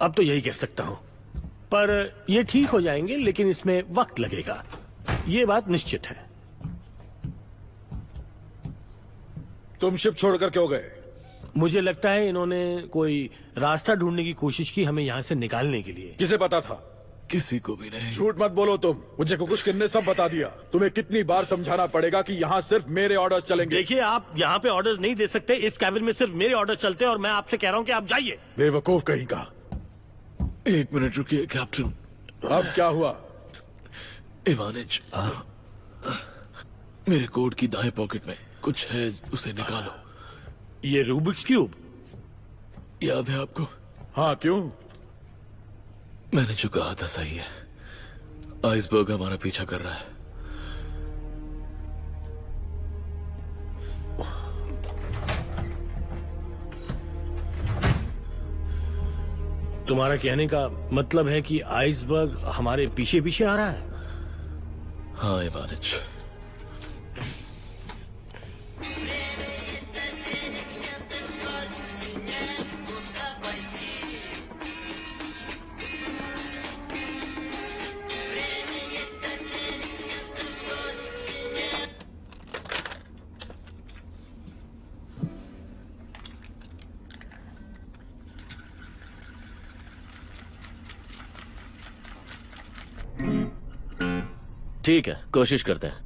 अब तो यही कह सकता हूं, पर ये ठीक हो जाएंगे, लेकिन इसमें वक्त लगेगा, ये बात निश्चित है। तुम शिप छोड़कर क्यों गए? मुझे लगता है इन्होंने कोई रास्ता ढूंढने की कोशिश की हमें यहां से निकालने के लिए। किसे पता था? किसी को भी नहीं। झूठ मत बोलो तुम। मुझे कुछ ने सब बता दिया। तुम्हें कितनी बार समझाना पड़ेगा कि यहाँ सिर्फ मेरे ऑर्डर्स चलेंगे? देखिए, आप यहाँ पे ऑर्डर्स नहीं दे सकते। इस कैबिन में सिर्फ मेरे ऑर्डर्स चलते हैं और मैं आपसे कह रहा हूँ कि आप जाइए। बेवकूफ कहीं का। 1 मिनट रुकिए कैप्टन। अब क्या हुआ? इवानिच, मेरे कोट की दाएं पॉकेट में कुछ है, उसे निकालो। ये रूबिक्स क्यूब याद है आपको? हाँ, क्यों? मैंने जो कहा था सही है। आइसबर्ग हमारा पीछा कर रहा है। तुम्हारा कहने का मतलब है कि आइसबर्ग हमारे पीछे पीछे आ रहा है? हाँ इवानिच। ठीक है, कोशिश करते हैं।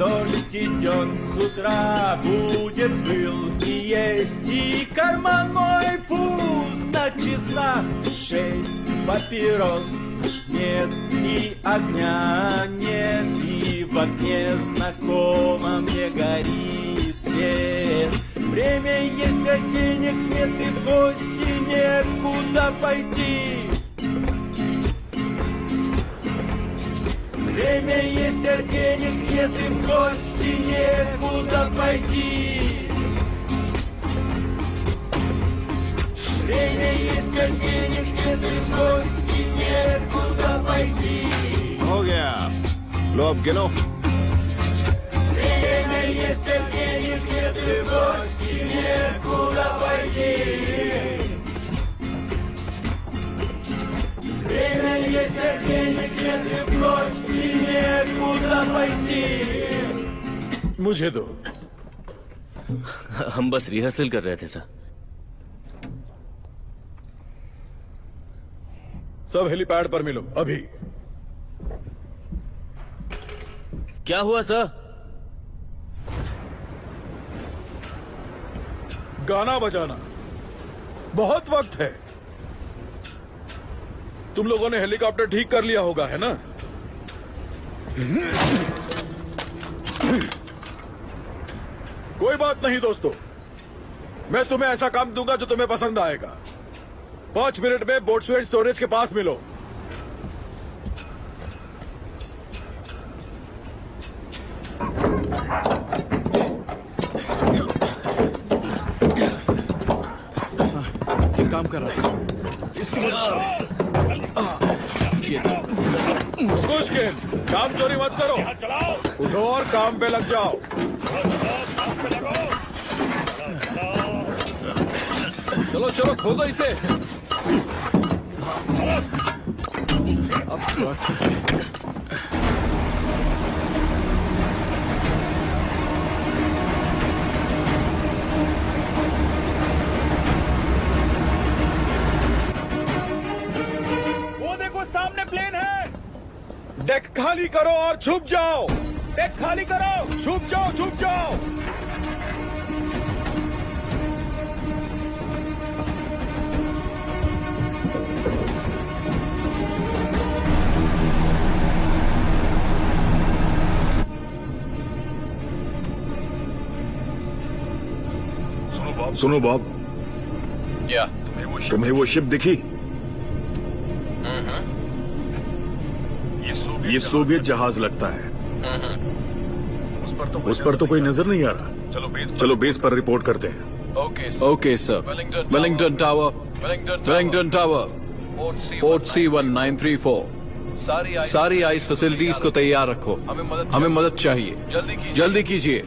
Дождь идет с утра, будет пыл и есть, и карман мой пуст на часах 6 папирос. Нет и огня, нет, и в окне знакомо мне горит свет. Время есть, а денег нет, и в гости некуда пойти. Время есть, а денег нет, и в гости некуда пойти. Время есть, а денег нет, и в гости некуда пойти. हो गया, लो अब गिनो। Время есть, а денег нет, и в гости некуда пойти. Время есть, а денег нет, и в гости некуда пойти. मुझे दो। हम बस रिहर्सल कर रहे थे सर। सब हेलीपैड पर मिलो अभी। क्या हुआ सर? गाना बजाना, बहुत वक्त है। तुम लोगों ने हेलीकॉप्टर ठीक कर लिया होगा, है ना? कोई बात नहीं दोस्तों, मैं तुम्हें ऐसा काम दूंगा जो तुम्हें पसंद आएगा। 5 मिनट में बोट्सवेन स्टोरेज के पास मिलो। एक काम कर रहा है। मुस्कुशकिन, काम चोरी मत करो। उठो और काम पे लग जाओ। चलो चलो खोलो इसे। वो देखो सामने प्लेन है। डेक खाली करो और छुप जाओ। डेक खाली करो। छुप जाओ, छुप जाओ। सुनो बॉब, क्या तुम्हें वो शिप दिखी? ये सोवियत जहाज लगता है। उस पर तो कोई नजर नहीं आ रहा। चलो बेस पर रिपोर्ट करते हैं। Okay sir. Wellington tower, port C1934। सारी आइस फैसिलिटीज को तैयार रखो। हमें मदद चाहिए, जल्दी कीजिए।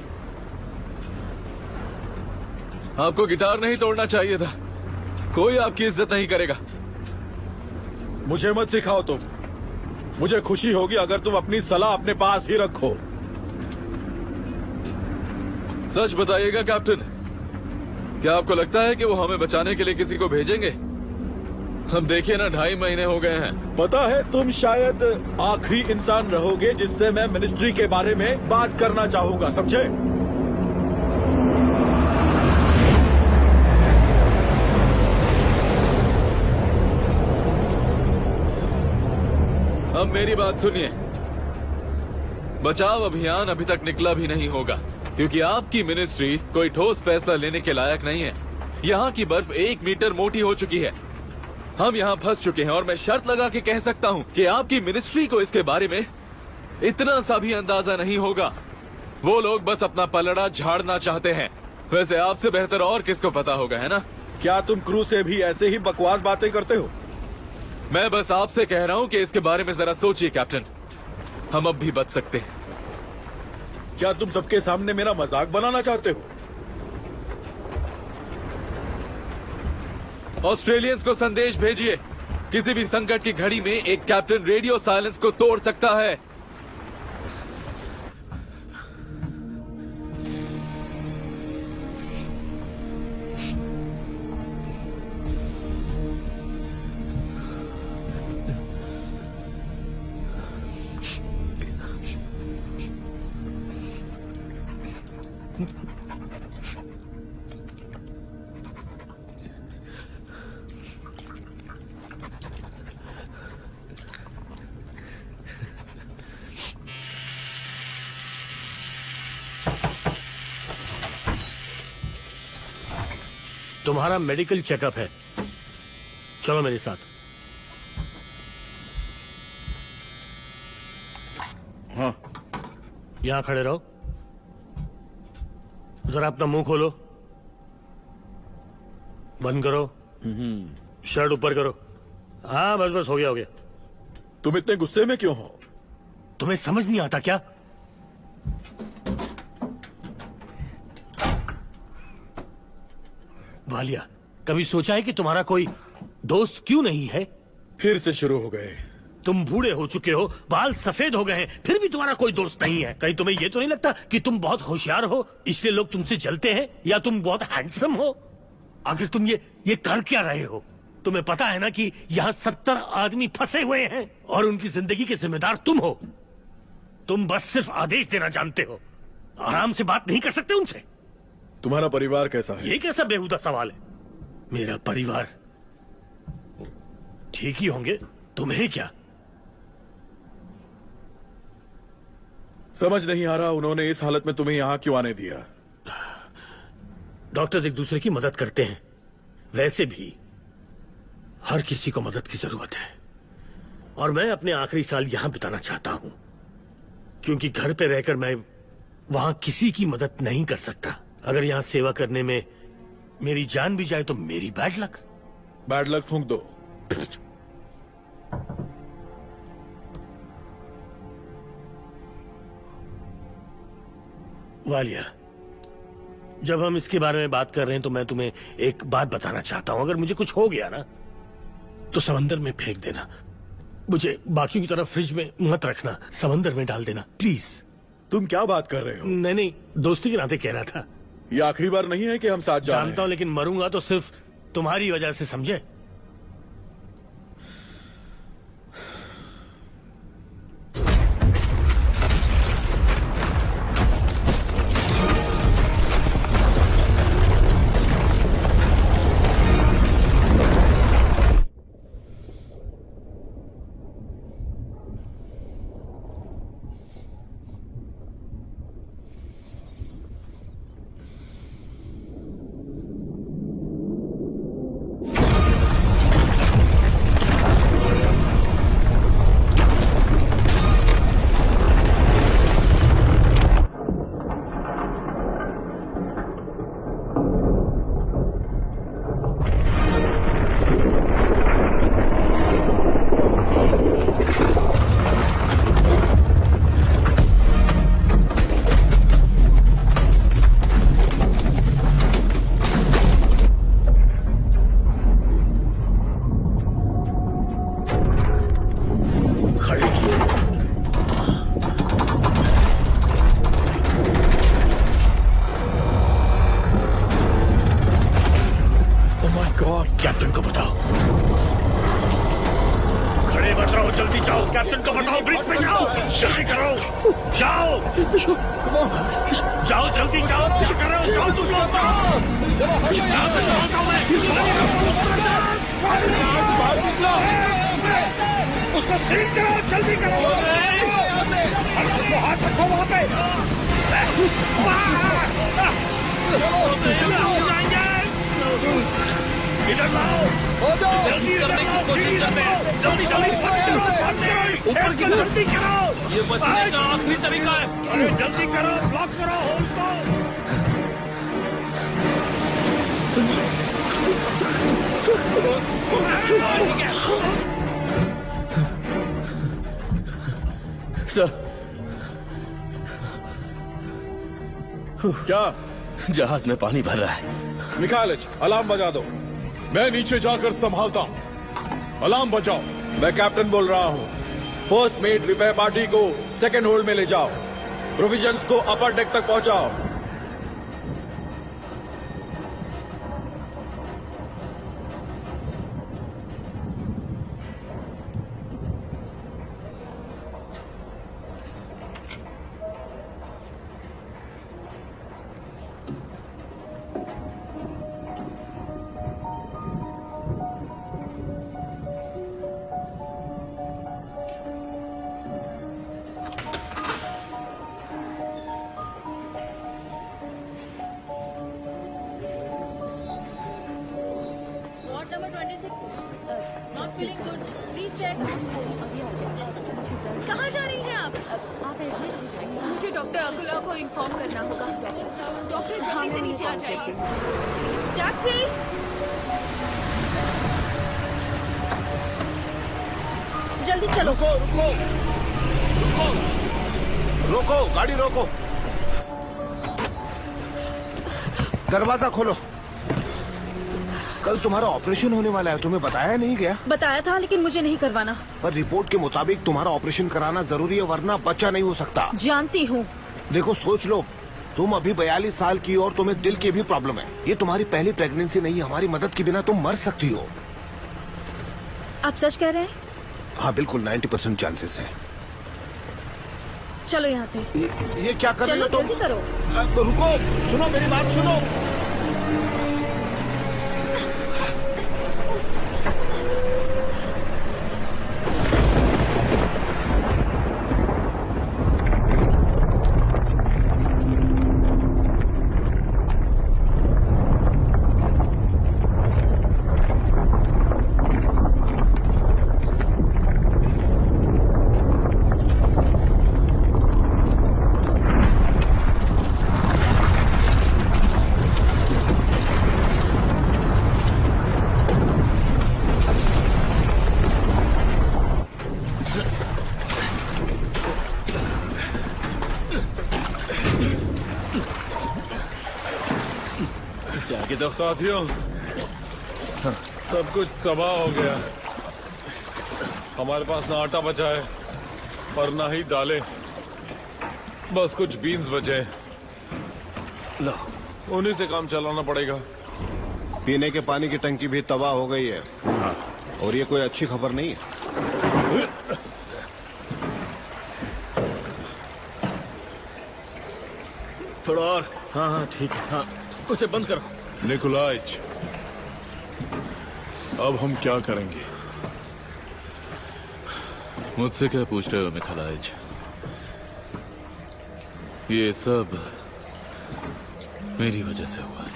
आपको गिटार नहीं तोड़ना चाहिए था। कोई आपकी इज्जत नहीं करेगा। मुझे मत सिखाओ तुम। मुझे खुशी होगी अगर तुम अपनी सलाह अपने पास ही रखो। सच बताइएगा कैप्टन, क्या आपको लगता है कि वो हमें बचाने के लिए किसी को भेजेंगे? हम देखिए ना, 2.5 महीने हो गए हैं। पता है, तुम शायद आखिरी इंसान रहोगे जिससे मैं मिनिस्ट्री के बारे में बात करना चाहूंगा, समझे? अब मेरी बात सुनिए। बचाव अभियान अभी तक निकला भी नहीं होगा, क्योंकि आपकी मिनिस्ट्री कोई ठोस फैसला लेने के लायक नहीं है। यहाँ की बर्फ 1 मीटर मोटी हो चुकी है। हम यहाँ फंस चुके हैं और मैं शर्त लगा के कह सकता हूँ कि आपकी मिनिस्ट्री को इसके बारे में इतना सा भी अंदाजा नहीं होगा। वो लोग बस अपना पलड़ा झाड़ना चाहते हैं। वैसे आपसे बेहतर और किसको पता होगा, है ना? क्या तुम क्रू से भी ऐसे ही बकवास बातें करते हो? मैं बस आपसे कह रहा हूँ कि इसके बारे में जरा सोचिए कैप्टन। हम अब भी बच सकते हैं। क्या तुम सबके सामने मेरा मजाक बनाना चाहते हो? ऑस्ट्रेलियंस को संदेश भेजिए। किसी भी संकट की घड़ी में एक कैप्टन रेडियो साइलेंस को तोड़ सकता है। तुम्हारा मेडिकल चेकअप है, चलो मेरे साथ। हाँ। यहां खड़े रहो। जरा अपना मुंह खोलो, बंद करो, शर्ट ऊपर करो। हाँ बस बस, हो गया हो गया। तुम इतने गुस्से में क्यों हो? तुम्हें समझ नहीं आता क्या? वालिया, कभी सोचा है कि तुम्हारा कोई दोस्त क्यों नहीं है? फिर से शुरू हो गए। तुम बूढ़े हो चुके हो, बाल सफेद हो गए हैं, फिर भी तुम्हारा कोई दोस्त नहीं है। कहीं तुम्हें यह तो नहीं लगता कि तुम बहुत होशियार हो, इसलिए लोग तुमसे जलते हैं? या तुम बहुत हैंडसम हो? आखिर तुम ये कर क्या रहे हो? तुम्हें पता है ना कि यहाँ 70 आदमी फंसे हुए हैं और उनकी जिंदगी के जिम्मेदार तुम हो। तुम बस सिर्फ आदेश देना जानते हो, आराम से बात नहीं कर सकते उनसे। तुम्हारा परिवार कैसा है? ये कैसा बेहुदा सवाल है? मेरा परिवार ठीक ही होंगे, तुम्हें क्या? समझ नहीं आ रहा उन्होंने इस हालत में तुम्हें यहां क्यों आने दिया। डॉक्टर्स एक दूसरे की मदद करते हैं, वैसे भी हर किसी को मदद की जरूरत है। और मैं अपने आखिरी साल यहां बिताना चाहता हूं, क्योंकि घर पे रहकर मैं वहां किसी की मदद नहीं कर सकता। अगर यहां सेवा करने में मेरी जान भी जाए तो मेरी बैड लक। बैड लक फूंक दो। वालिया, जब हम इसके बारे में बात कर रहे हैं तो मैं तुम्हें एक बात बताना चाहता हूँ। अगर मुझे कुछ हो गया ना तो समंदर में फेंक देना। मुझे बाकी की तरह फ्रिज में मत रखना, समंदर में डाल देना प्लीज। तुम क्या बात कर रहे हो? नहीं, दोस्ती के नाते कह रहा था। ये आखिरी बार नहीं है कि हम साथ जा रहे हैं। जानता हूँ, लेकिन मरूंगा तो सिर्फ तुम्हारी वजह से, समझे? कैप्टन को बताओ। खड़े मत रहो, जल्दी जाओ, कैप्टन को बताओ, ब्रिज पे जाओ, जल्दी करो, जाओ जाओ, जल्दी जाओ, क्या कर रहे हो, जाओ तुम लोग, उसको सील करो, जल्दी करो, हाथ रखो वहां पे, इधर लाओ, जल्दी करने की कोशिश करते हैं, जल्दी जल्दी ऊपर की जल्दी करो, ये बचने का आखिरी तरीका है, अरे जल्दी करो, ब्लॉक करो होल को। सर क्या? जहाज में पानी भर रहा है। मिखाइलिच, अलार्म बजा दो। मैं नीचे जाकर संभालता हूँ, अलार्म बजाओ। मैं कैप्टन बोल रहा हूँ। फर्स्ट मेट रिपेयर पार्टी को सेकंड होल्ड में ले जाओ, प्रोविजंस को अपर डेक तक पहुंचाओ। कहाँ जा रही हैं आप? मुझे डॉक्टर अकुला को इन्फॉर्म करना होगा। डॉक्टर जल्दी से नीचे आ जाइए। टैक्सी! जल्दी चलो। रुको रुको रुको रोको, गाड़ी रोको, दरवाजा खोलो। कल तुम्हारा ऑपरेशन होने वाला है, तुम्हें बताया नहीं गया? बताया था, लेकिन मुझे नहीं करवाना। पर रिपोर्ट के मुताबिक तुम्हारा ऑपरेशन कराना जरूरी है, वरना बच्चा नहीं हो सकता। जानती हूँ। देखो सोच लो, तुम अभी 42 साल की और तुम्हें दिल की भी प्रॉब्लम है। ये तुम्हारी पहली प्रेगनेंसी नहीं है, हमारी मदद के बिना तुम मर सकती हो। आप सच कह रहे हैं? हाँ बिल्कुल, 90% चांसेस है। चलो यहाँ से। ये क्या कर रही हो तुम? जल्दी करो। रुको, सुनो मेरी बात सुनो। साथियों, सब कुछ तबाह हो गया। हमारे पास ना आटा बचा है और ना ही दालें, बस कुछ बीन्स बचे हैं। लो, उन्हीं से काम चलाना पड़ेगा। पीने के पानी की टंकी भी तबाह हो गई है। और ये कोई अच्छी खबर नहीं है। थोड़ा और। हाँ हाँ ठीक है। हाँ, उसे बंद करो। निकोलाइच, अब हम क्या करेंगे? मुझसे क्या पूछ रहे हो मिखलाइच? ये सब मेरी वजह से हुआ है।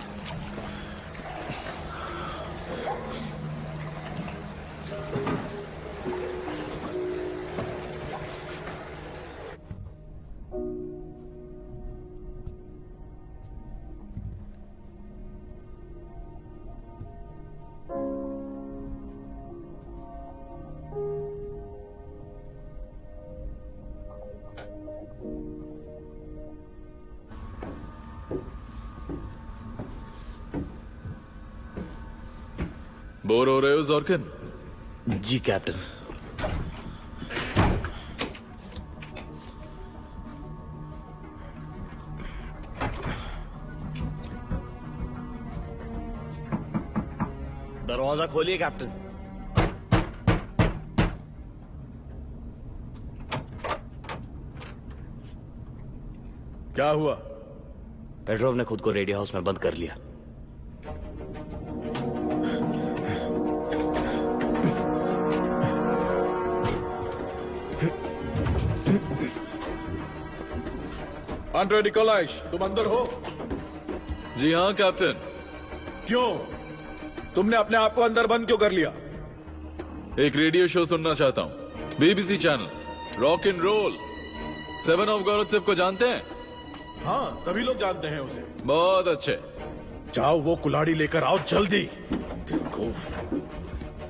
बोर हो रहे हो जॉर्किन? जी कैप्टन। दरवाजा खोलिए कैप्टन। क्या हुआ? पेट्रोव ने खुद को रेडियो हाउस में बंद कर लिया। आंड्रे निकोलाइच, तुम अंदर हो? जी हाँ कैप्टन। क्यों? तुमने अपने आप को अंदर बंद क्यों कर लिया? एक रेडियो शो सुनना चाहता हूँ, BBC channel, rock and roll. 7 of गॉरोत्सेव को जानते हैं? हाँ, सभी लोग जानते हैं उसे। बहुत अच्छे। जाओ वो कुल्हाड़ी लेकर आओ जल्दी।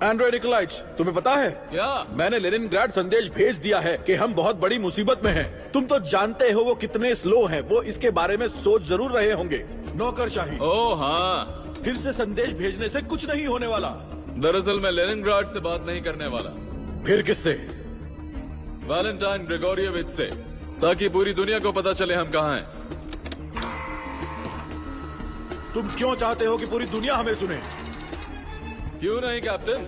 आंड्रे निकोलाइच, तुम्हें पता है क्या? मैंने लेनिनग्राड संदेश भेज दिया है कि हम बहुत बड़ी मुसीबत में हैं। तुम तो जानते हो वो कितने स्लो हैं। वो इसके बारे में सोच जरूर रहे होंगे। नौकरशाही। ओह हाँ। फिर से संदेश भेजने से कुछ नहीं होने वाला। दरअसल मैं लेनिनग्राड से बात नहीं करने वाला। फिर किससे? वैलेंटाइन ग्रेगोरियोविच से, ताकि पूरी दुनिया को पता चले हम कहाँ हैं। तुम क्यों चाहते हो कि पूरी दुनिया हमें सुने? क्यों नहीं कैप्टन,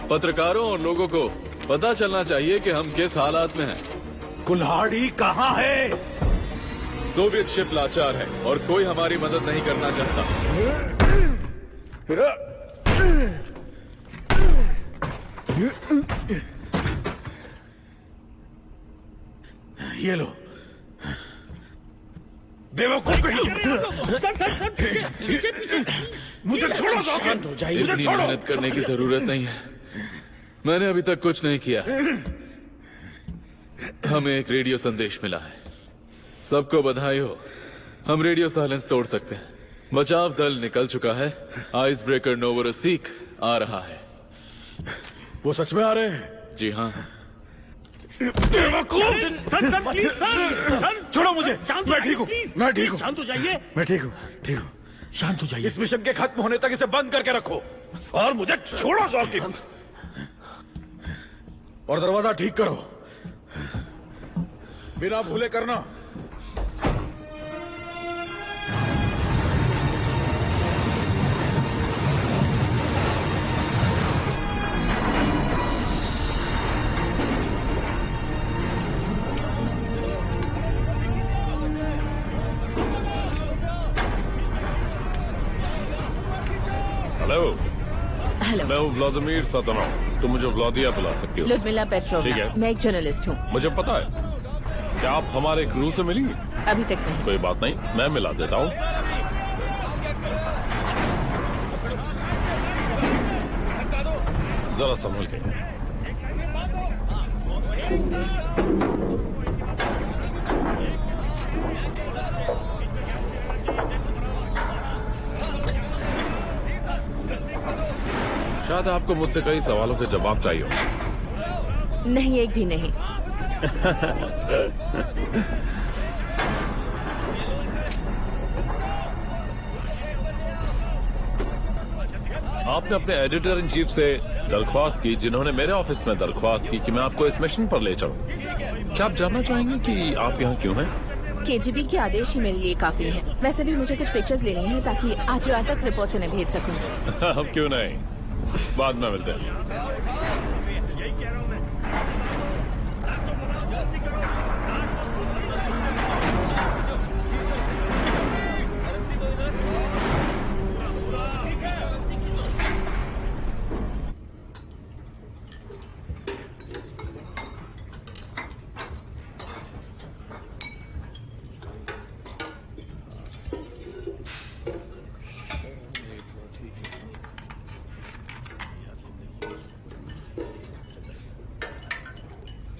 पत्रकारों और लोगों को पता चलना चाहिए कि हम किस हालात में हैं। कुल्हाड़ी कहाँ है? सोवियत शिप लाचार है और कोई हमारी मदद नहीं करना चाहता। ये लो। बेवकूफ कहीं। सर, पीछे। मुझे छोड़ो। शांत हो जाइए। इतनी मेहनत करने की जरूरत नहीं है। मैंने अभी तक कुछ नहीं किया। हमें एक रेडियो संदेश मिला है। सबको बधाई हो, हम रेडियो साइलेंस तोड़ सकते हैं। बचाव दल निकल चुका है। आइस ब्रेकर नोवोरोसिक आ रहा है। वो सच में आ रहे हैं? जी हाँ। सर, प्लीज सर, छोड़ो मुझे। मैं ठीक हूँ। मैं ठीक हूँ। शांत हो जाइए। मैं ठीक हूँ। ठीक हूँ। शांत हो जाइए। इस मिशन के खत्म होने तक इसे बंद करके रखो और मुझे छोड़ो जॉर्किन। और दरवाजा ठीक करो, बिना भूले करना। हेलो, मैं हूँ व्लादिमीर सातनोव। तुम मुझे व्लादिया बुला सकती हो। लुदमिला पेट्रोवना। ठीक है। मैं एक जर्नलिस्ट हूँ। मुझे पता है। क्या आप हमारे क्रू से मिलेंगी? अभी तक नहीं। कोई बात नहीं, मैं मिला देता हूँ। जरा संभल के। शायद आपको मुझसे कई सवालों के जवाब चाहिए हो। नहीं, एक भी नहीं। आपने अपने एडिटर इन चीफ से दरख्वास्त की, जिन्होंने मेरे ऑफिस में दरख्वास्त की कि मैं आपको इस मिशन पर ले चलूं। क्या आप जानना चाहेंगे कि आप यहाँ क्यों हैं? केजीबी के आदेश ही मेरे लिए काफी है। वैसे भी मुझे कुछ पिक्चर्स लेनी है ताकि आज रात तक रिपोर्ट उन्हें भेज सकूं। अब क्यों नहीं, बाद में मिलते हैं।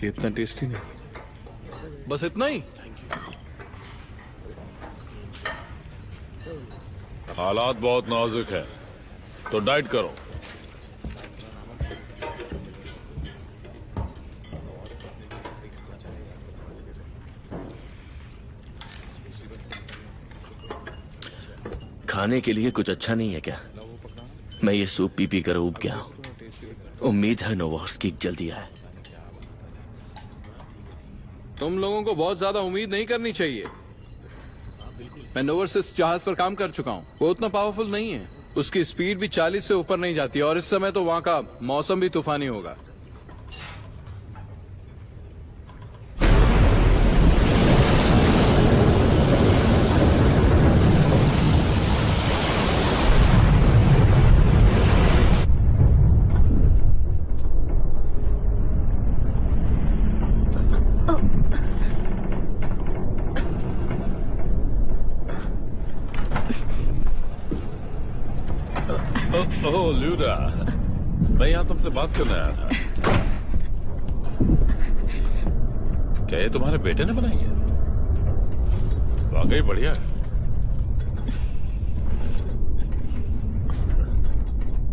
ये इतना टेस्टी नहीं, बस इतना ही। हालात बहुत नाजुक है, तो डाइट करो। खाने के लिए कुछ अच्छा नहीं है क्या? मैं ये सूप पी पी कर ऊब गया हूं। उम्मीद है नोवोर्स्की जल्दी आए। तुम लोगों को बहुत ज्यादा उम्मीद नहीं करनी चाहिए। मैं नोवोर्सिस जहाज पर काम कर चुका हूँ। वो उतना पावरफुल नहीं है। उसकी स्पीड भी 40 से ऊपर नहीं जाती, और इस समय तो वहाँ का मौसम भी तूफानी होगा। ओह ल्यूडा, मैं यहाँ तुमसे बात करने आया था। क्या ये तुम्हारे बेटे ने बनाई है? वाकई बढ़िया है।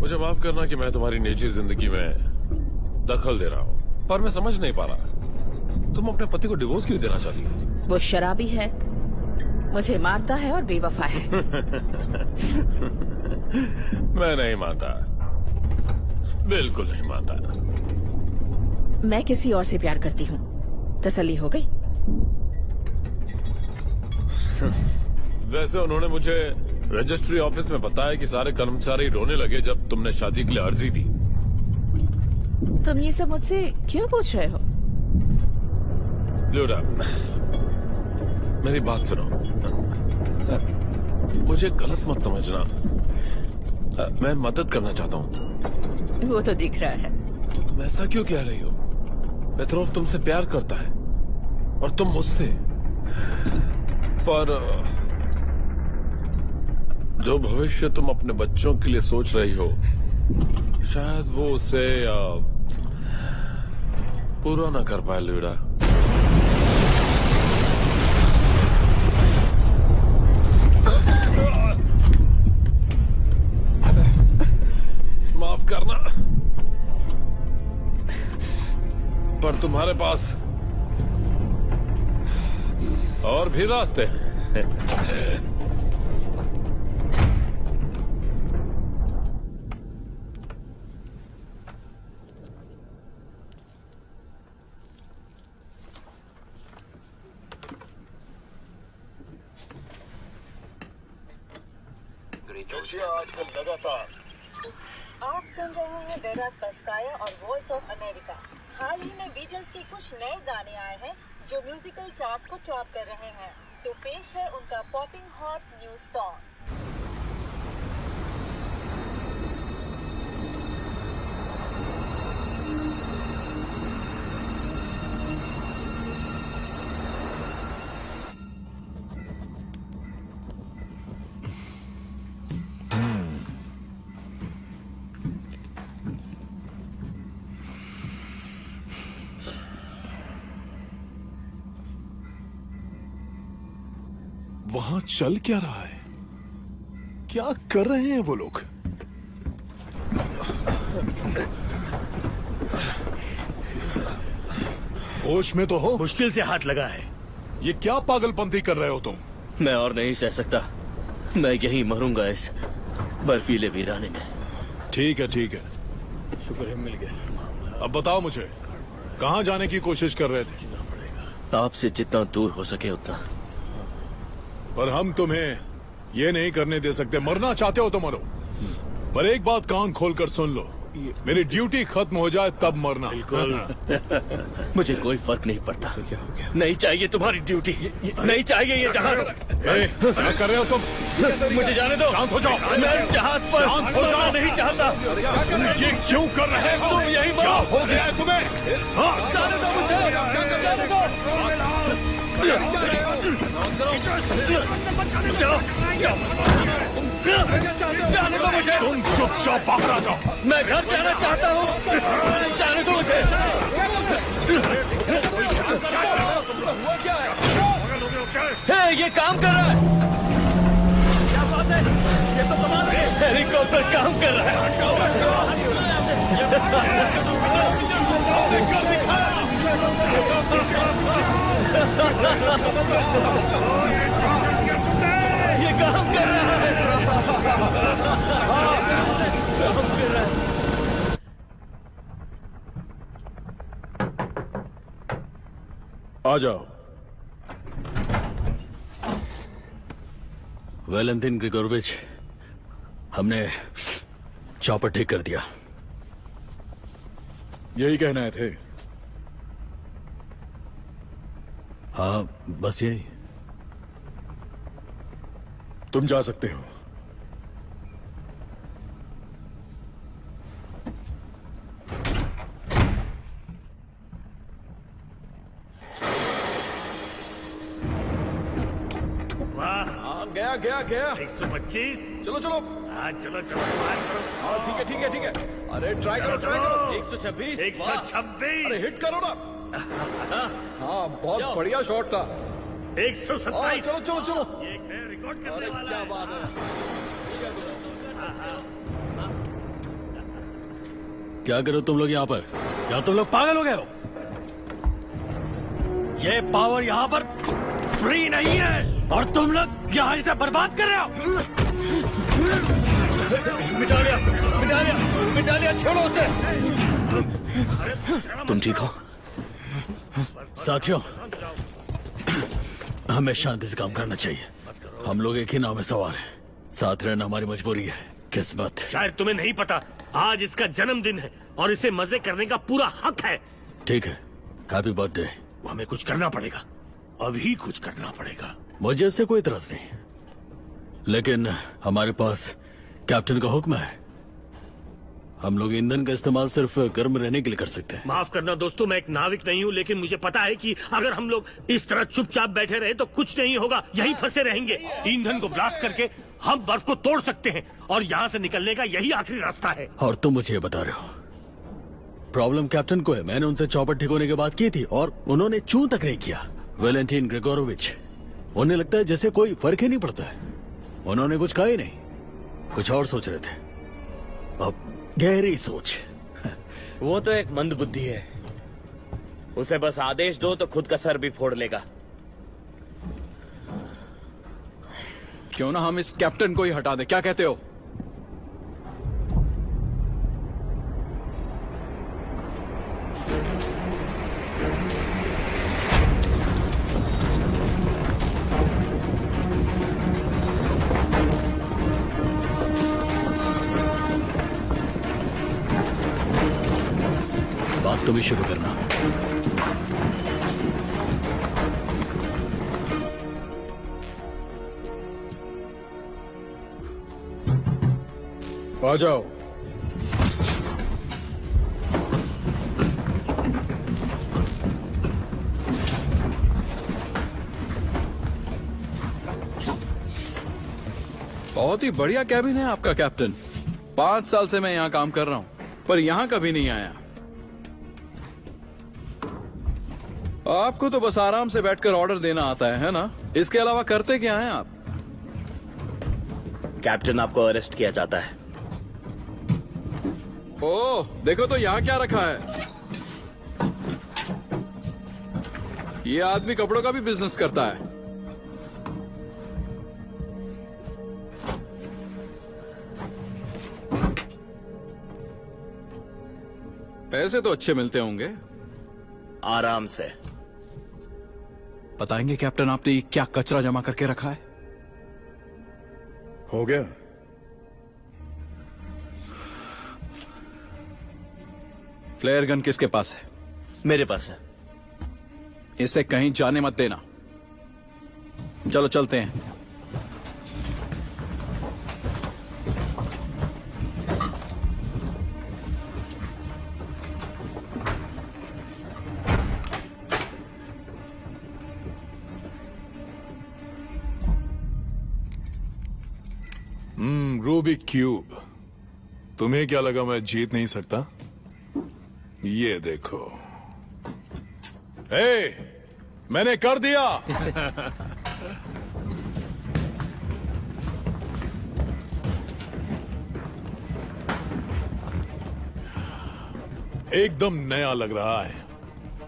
मुझे माफ करना कि मैं तुम्हारी निजी जिंदगी में दखल दे रहा हूँ, पर मैं समझ नहीं पा रहा, तुम अपने पति को डिवोर्स क्यों देना चाहती हो? वो शराबी है, मुझे मारता है और बेवफा है। मैं नहीं मानता, बिल्कुल नहीं मानता। मैं किसी और से प्यार करती हूँ। तसल्ली हो गई? वैसे उन्होंने मुझे रजिस्ट्री ऑफिस में बताया कि सारे कर्मचारी रोने लगे जब तुमने शादी के लिए अर्जी दी। तुम ये सब मुझसे क्यों पूछ रहे हो? ल्यूडा, मेरी बात सुनो। मुझे गलत मत समझना, मैं मदद करना चाहता हूँ। वो तो दिख रहा है। ऐसा क्यों कह रही हो? पेत्रोव तुमसे प्यार करता है और तुम मुझसे, पर जो भविष्य तुम अपने बच्चों के लिए सोच रही हो, शायद वो उसे पूरा ना कर पाए। ल्यूडा, माफ करना, पर तुम्हारे पास और भी रास्ते हैं। आजकल लगातार आप सुन रहे हैं वेरा पस्काया और वॉइस ऑफ अमेरिका। हाल ही में बीटल्स के कुछ नए गाने आए हैं जो म्यूजिकल चार्ट्स को टॉप कर रहे हैं। तो पेश है उनका पॉपिंग हॉट न्यू सॉन्ग। वहां चल क्या रहा है? क्या कर रहे हैं वो लोग? होश में तो हो? मुश्किल से हाथ लगा है। ये क्या पागलपंथी कर रहे हो तुम? मैं और नहीं सह सकता। मैं यहीं मरूंगा इस बर्फीले वीराने में। ठीक है ठीक है, शुक्र है मिल गया। अब बताओ मुझे, कहाँ जाने की कोशिश कर रहे थे? आपसे जितना दूर हो सके उतना। पर हम तुम्हें ये नहीं करने दे सकते। मरना चाहते हो तो मरो, पर एक बात कान खोलकर सुन लो, मेरी ड्यूटी खत्म हो जाए तब मरना। मुझे कोई फर्क नहीं पड़ता। नहीं चाहिए तुम्हारी ड्यूटी, नहीं चाहिए ये जहाज। क्या कर रहे हो तुम? मुझे जाने दो। शांत हो जाओ। मैं जहाज पर शांत हो जाओ। नहीं चाहता। ये क्यों कर रहे हो? तुम यही क्या हो गया है तुम्हें? हाँ? जाने दो मुझे, जाने दो। जाने दो मुझे। तुम चुपचाप बाहर आ जाओ। मैं घर जाना चाहता हूँ, जाने दो मुझे। ये काम कर रहा है। क्या बात है? ये तो कमाल है। हेलीकॉप्टर काम कर रहा है। ये काम कर रहा है। आ जाओ। वैलेंटिन ग्रिगोरोविच, हमने चॉपर ठीक कर दिया। यही कहना थे? हाँ, बस यही। तुम जा सकते हो। गया गया गया। 125। चलो चलो। हाँ चलो चलो, ट्राई करो। हाँ ठीक है ठीक है ठीक है। अरे ट्राई करो ट्राई करो। 126। 126। अरे हिट करो ना। हाँ बहुत बढ़िया शॉट था। 127। चलो चलो चलो। ये एक नया रिकॉर्ड करने अरे वाला क्या है। बात है। क्या करो तुम लोग यहाँ पर? क्या तुम लोग पागल हो गए हो? ये पावर यहाँ पर फ्री नहीं है और तुम लोग यहाँ इसे बर्बाद कर रहे हो। मिटा लिया, मिटा लिया, मिटा लिया। छोड़ो उसे। तुम ठीक हो? साथियों, हमें शांति से काम करना चाहिए। हम लोग एक ही नाव में सवार हैं। साथ रहना हमारी मजबूरी है, किस्मत। शायद तुम्हें नहीं पता, आज इसका जन्मदिन है और इसे मजे करने का पूरा हक है। ठीक है, हैप्पी बर्थडे। हमें कुछ करना पड़ेगा, अभी कुछ करना पड़ेगा। मुझे इससे कोई इतराज नहीं, लेकिन हमारे पास कैप्टन का हुक्म है। हम लोग ईंधन का इस्तेमाल सिर्फ गर्म रहने के लिए कर सकते हैं। माफ करना दोस्तों, मैं एक नाविक नहीं हूँ, लेकिन मुझे पता है कि अगर हम लोग इस तरह चुपचाप बैठे रहे तो कुछ नहीं होगा, यहीं फंसे रहेंगे। ईंधन को ब्लास्ट करके हम बर्फ को तोड़ सकते हैं और यहाँ से निकलने का यही आखिरी रास्ता है। और तुम मुझे ये बता रहे हो प्रॉब्लम कैप्टन को है। मैंने उनसे चौपर ठीक होने की बात की थी और उन्होंने चूं तक नहीं किया। वैलेंटिन ग्रिगोरोविच, उन्हें लगता है जैसे कोई फर्क ही नहीं पड़ता है। उन्होंने कुछ कहा ही नहीं, कुछ और सोच रहे थे। अब गहरी सोच। वो तो एक मंद बुद्धि है, उसे बस आदेश दो तो खुद का सर भी फोड़ लेगा। क्यों ना हम इस कैप्टन को ही हटा दें, क्या कहते हो? बात तुम ही शुरू करना। आ जाओ। बहुत ही बढ़िया कैबिन है आपका कैप्टन। 5 साल से मैं यहाँ काम कर रहा हूँ, पर यहाँ कभी नहीं आया। आपको तो बस आराम से बैठकर ऑर्डर देना आता है ना? इसके अलावा करते क्या हैं आप? कैप्टन, आपको अरेस्ट किया जाता है। ओह, देखो तो यहाँ क्या रखा है। ये आदमी कपड़ों का भी बिजनेस करता है। पैसे तो अच्छे मिलते होंगे। आराम से। बताएंगे कैप्टन आपने ये क्या कचरा जमा करके रखा है? हो गया। फ्लेयर गन किसके पास है? मेरे पास है। इसे कहीं जाने मत देना। चलो चलते हैं। Rubik cube. तुम्हें क्या लगा मैं जीत नहीं सकता? ये देखो। मैंने कर दिया। एकदम नया लग रहा है।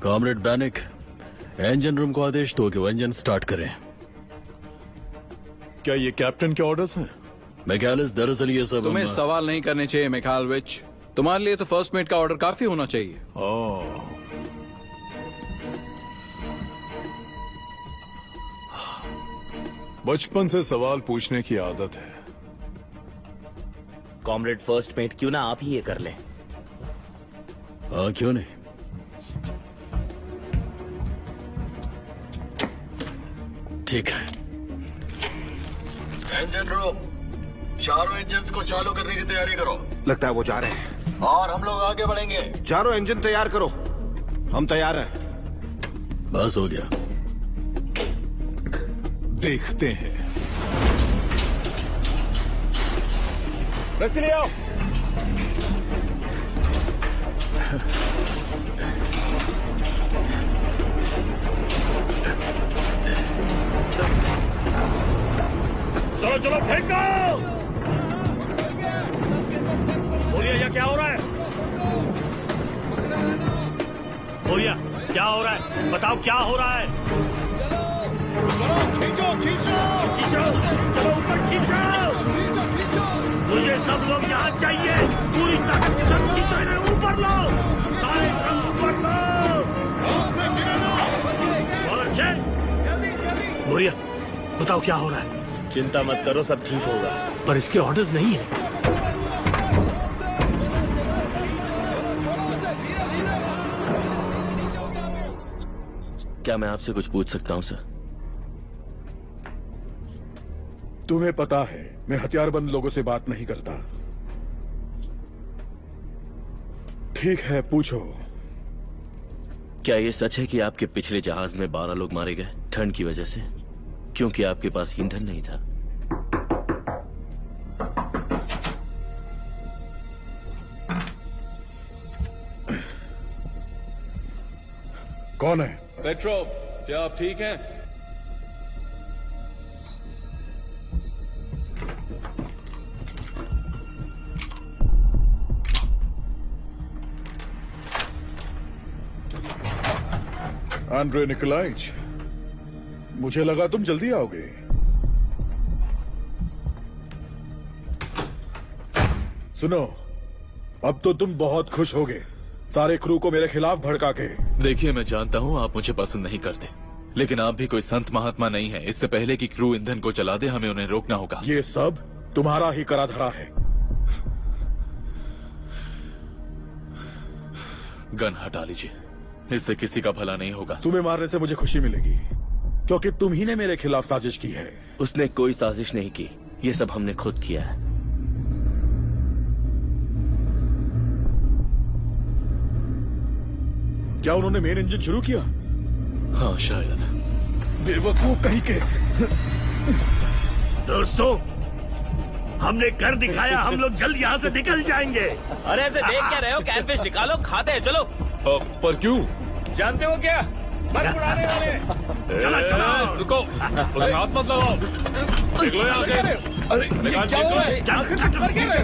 कॉमरेड बैनिक, इंजन रूम को आदेश दो कि वो इंजन स्टार्ट करें। क्या ये कैप्टन के ऑर्डर्स हैं? मैकालिस, दरअसल ये सब तुम्हें सवाल नहीं करने चाहिए मैकालविच। तुम्हारे लिए तो फर्स्ट मेट का ऑर्डर काफी होना चाहिए। बचपन से सवाल पूछने की आदत है। कॉमरेड फर्स्ट मेट, क्यों ना आप ही ये कर ले? हाँ, क्यों नहीं। ठीक है। इंजन रूम, चारों इंजन्स को चालू करने की तैयारी करो। लगता है वो जा रहे हैं। और हम लोग आगे बढ़ेंगे। चारों इंजन तैयार करो। हम तैयार हैं। बस हो गया। देखते हैं। रस्सी ले आओ। चलो चलो फेंको। बोलिए ये क्या हो रहा है? बोलिए क्या हो रहा है? बताओ क्या हो रहा है? चलो खींचो खींचो खींचो, चलो ऊपर खींचो। मुझे सब लोग यहाँ चाहिए। पूरी ताकत के साथ खींचो इन्हें ऊपर लो। सारे सब ऊपर लो। बहुत अच्छे। बोलिए बताओ क्या हो रहा है? चिंता मत करो, सब ठीक होगा। पर इसके ऑर्डर्स नहीं है। क्या मैं आपसे कुछ पूछ सकता हूं सर? तुम्हें पता है मैं हथियारबंद लोगों से बात नहीं करता। ठीक है, पूछो। क्या ये सच है कि आपके पिछले जहाज में 12 लोग मारे गए ठंड की वजह से, क्योंकि आपके पास ईंधन नहीं था? कौन है? पेट्रो, क्या आप ठीक हैं? आंद्रे निकोलाइच, मुझे लगा तुम जल्दी आओगे। सुनो, अब तो तुम बहुत खुश होगे सारे क्रू को मेरे खिलाफ भड़का के। देखिए, मैं जानता हूँ आप मुझे पसंद नहीं करते, लेकिन आप भी कोई संत महात्मा नहीं है। इससे पहले कि क्रू ईंधन को चला दे, हमें उन्हें रोकना होगा। ये सब तुम्हारा ही करा धरा है। गन हटा लीजिए, इससे किसी का भला नहीं होगा। तुम्हें मारने से मुझे खुशी मिलेगी, क्योंकि तुम ही ने मेरे खिलाफ साजिश की है। उसने कोई साजिश नहीं की, ये सब हमने खुद किया है। क्या उन्होंने मेन इंजन शुरू किया? हाँ शायद। बेवकूफ कहीं के। दोस्तों, हमने कर दिखाया। हम लोग जल्द यहाँ से निकल जाएंगे। अरे ऐसे देख क्या रहे हो? कैटफिश निकालो, खाते हैं। चलो। पर क्यों? जानते हो क्या? बर्फ उड़ाने वाले। चलो चलो, रुको, उसे हाथ मत लगाओ। निकलो यहाँ से। अरे क्या हो रहा है?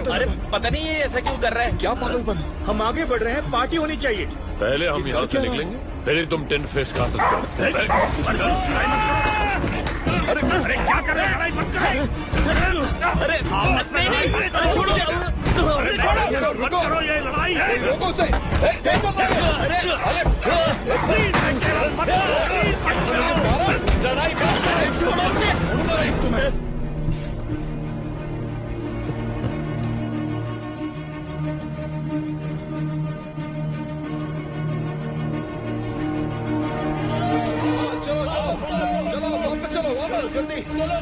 अरे पता नहीं ये ऐसा क्यों कर रहा है। क्या पागलपन? हम आगे बढ़ रहे हैं, पार्टी होनी चाहिए। पहले हम यहाँ से निकलेंगे, फिर ही तुम टिन फिश खा सकते हो। अरे क्या कर रहे हैं? लड़ाई मत करो। अरे छोड़ो, मत करो, ये लड़ाई है। लोगों से लड़ाई तुम्हें।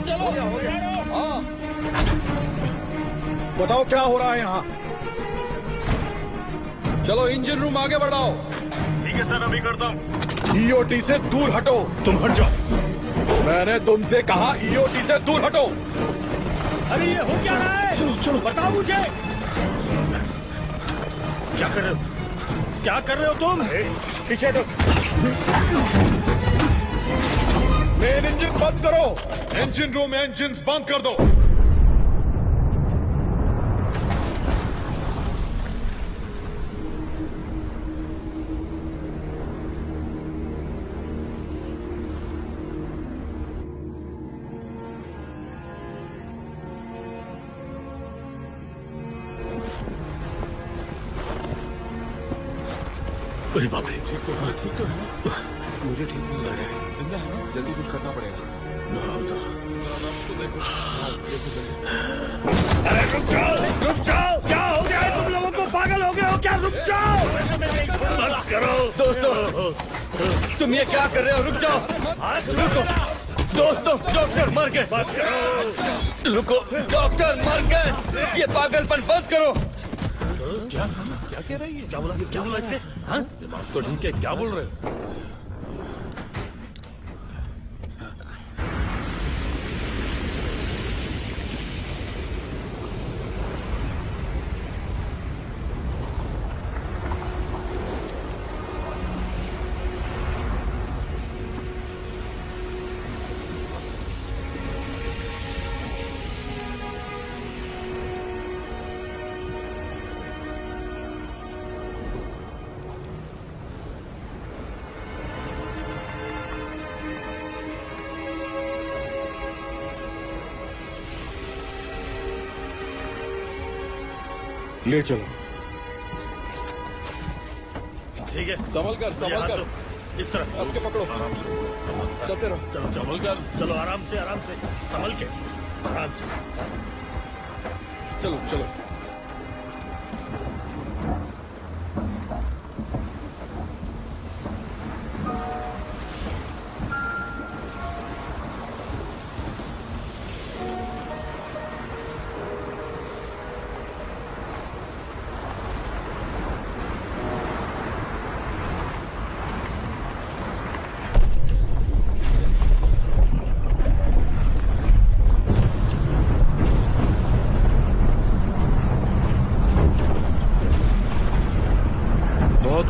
चलो हाँ बताओ क्या हो रहा है यहाँ? चलो इंजन रूम आगे बढ़ाओ। ठीक है सर, अभी करता हूँ। ईओटी से दूर हटो। तुम हट जाओ। मैंने तुमसे कहा ईओटी से दूर हटो। अरे ये हो क्या रहा है? चलो बताओ मुझे, क्या कर रहे हो? क्या कर रहे हो तुम? पीछे हटो। मेन इंजन बंद करो। इंजन रूम में इंजन बंद कर दो। अरे बाप रे, ठीक तो है ना? मुझे ठीक नहीं लग रहा है। जिंदा है ना? जल्दी कुछ करना पड़ेगा। अरे रुक जाओ, क्या हो गया है तुम लोगों को? पागल हो गए हो क्या? रुक जाओ, बस करो। दोस्तों, तुम ये क्या कर रहे हो? रुक जाओ, रुको। दोस्तों, डॉक्टर मर गए। बस करो, रुको, डॉक्टर मर गए। ये पागलपन बंद करो। क्या कह रही है? क्या बोला इसने? हाँ, दिमाग तो ठीक है, क्या बोल रहे हो? ले चलो। ठीक है, संभल कर इस तरफ कस के पकड़ो। चलते रहो। चलो संभल कर, चलो आराम से संभल के, आराम से। चलो चलो।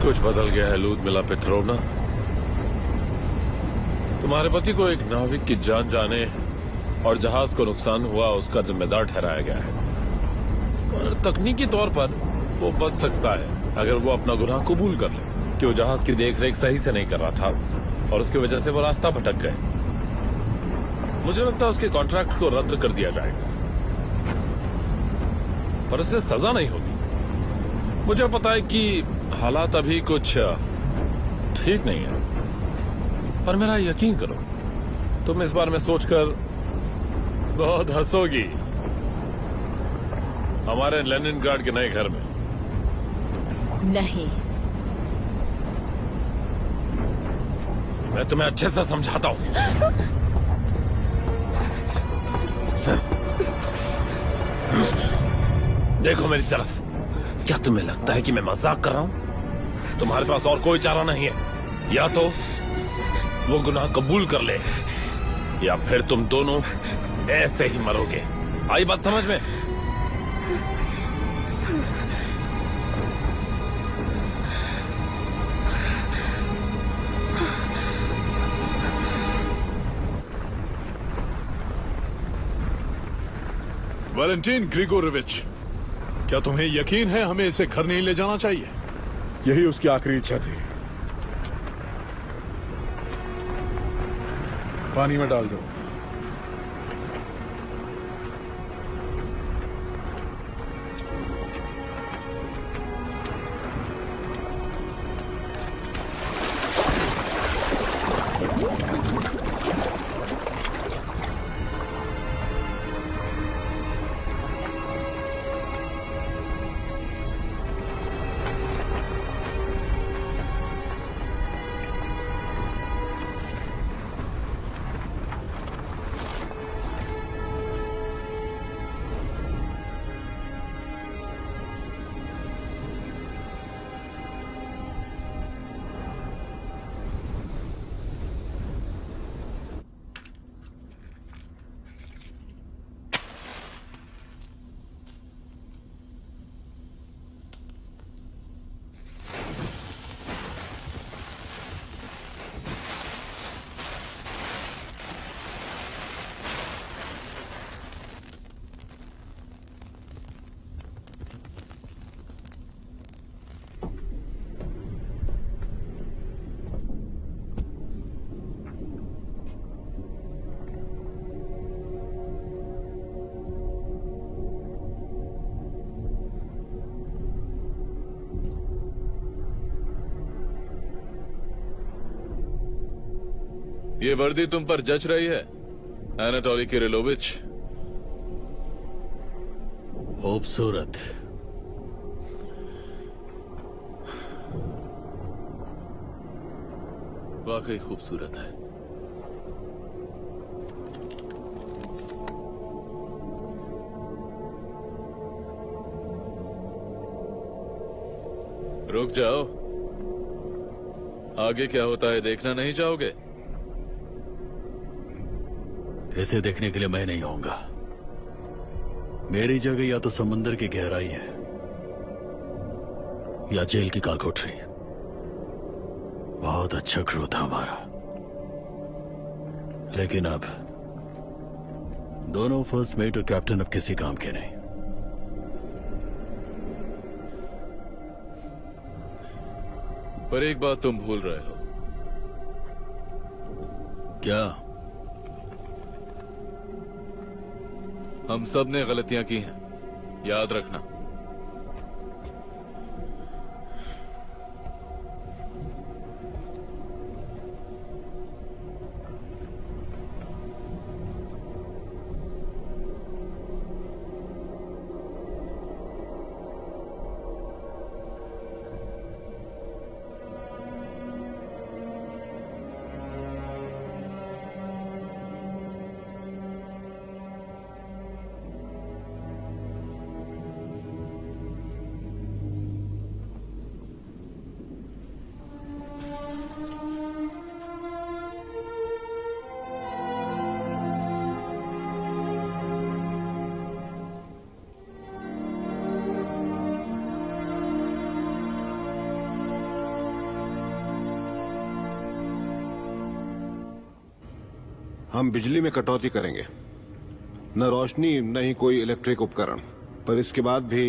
कुछ बदल गया है लूदमिला पेट्रोवना। तुम्हारे पति को एक नाविक की जान जाने और जहाज को नुकसान हुआ उसका जिम्मेदार ठहराया गया है। पर तकनीकी तौर पर वो बच सकता है अगर वो अपना गुनाह कबूल कर ले कि वो जहाज की देखरेख सही से नहीं कर रहा था और उसकी वजह से वो रास्ता भटक गए। मुझे लगता है उसके कॉन्ट्रैक्ट को रद्द कर दिया जाएगा, पर उससे सजा नहीं होगी। मुझे पता है कि हालात अभी कुछ ठीक नहीं है, पर मेरा यकीन करो, तुम इस बारे में सोचकर बहुत हंसोगी। हमारे लेनिनग्राड के नए घर में। नहीं, मैं तुम्हें अच्छे से समझाता हूं। देखो मेरी तरफ। क्या तुम्हें लगता है कि मैं मजाक कर रहा हूं? तुम्हारे पास और कोई चारा नहीं है, या तो वो गुनाह कबूल कर ले या फिर तुम दोनों ऐसे ही मरोगे। आई बात समझ में? वैलेंटीन ग्रिगोरोविच, क्या तुम्हें यकीन है हमें इसे घर नहीं ले जाना चाहिए? यही उसकी आखिरी इच्छा थी। पानी में डाल दो। ये वर्दी तुम पर जच रही है एनाटोली किरिलोविच? खूबसूरत। वाकई खूबसूरत है। रुक जाओ, आगे क्या होता है देखना नहीं चाहोगे? इसे देखने के लिए मैं नहीं आऊंगा। मेरी जगह या तो समुंदर की गहराई है या जेल की कालकोठरी। बहुत अच्छा क्रू था हमारा, लेकिन अब दोनों फर्स्ट मेट और कैप्टन अब किसी काम के नहीं। पर एक बात तुम भूल रहे हो। क्या? हम सब ने गलतियां की हैं, याद रखना। हम बिजली में कटौती करेंगे, न रोशनी न ही कोई इलेक्ट्रिक उपकरण। पर इसके बाद भी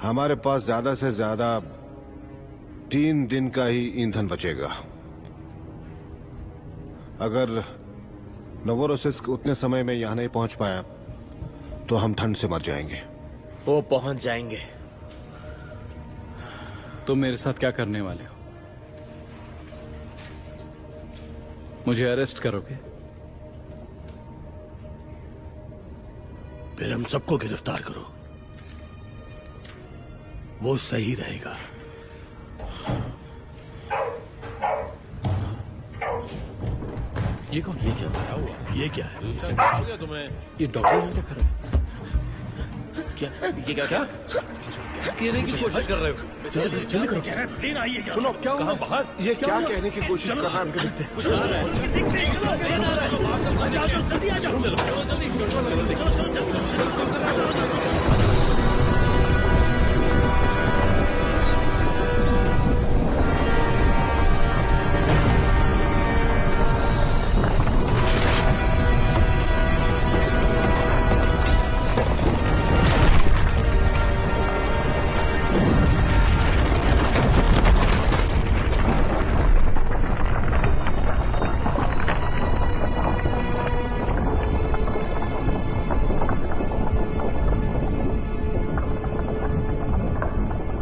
हमारे पास ज्यादा से ज्यादा 3 दिन का ही ईंधन बचेगा। अगर नवोरोसिस्क उतने समय में यहां नहीं पहुंच पाया तो हम ठंड से मर जाएंगे। वो पहुंच जाएंगे। तुम मेरे साथ क्या करने वाले हो? मुझे अरेस्ट करोगे? फिर हम सबको गिरफ्तार करो, वो सही रहेगा। ये कौन? ये क्या हुआ? ये क्या है? हो गया तुम्हें? ये डॉक्टर यहाँ क्या कर रहे हैं? क्या ये क्या कहने की कोशिश कर रहे हो? जल्दी करो। प्लेन आई है। सुनो, क्या कहाँ बाहर? ये क्या कहने की कोशिश कर रहा है? जल्दी आ जाओ।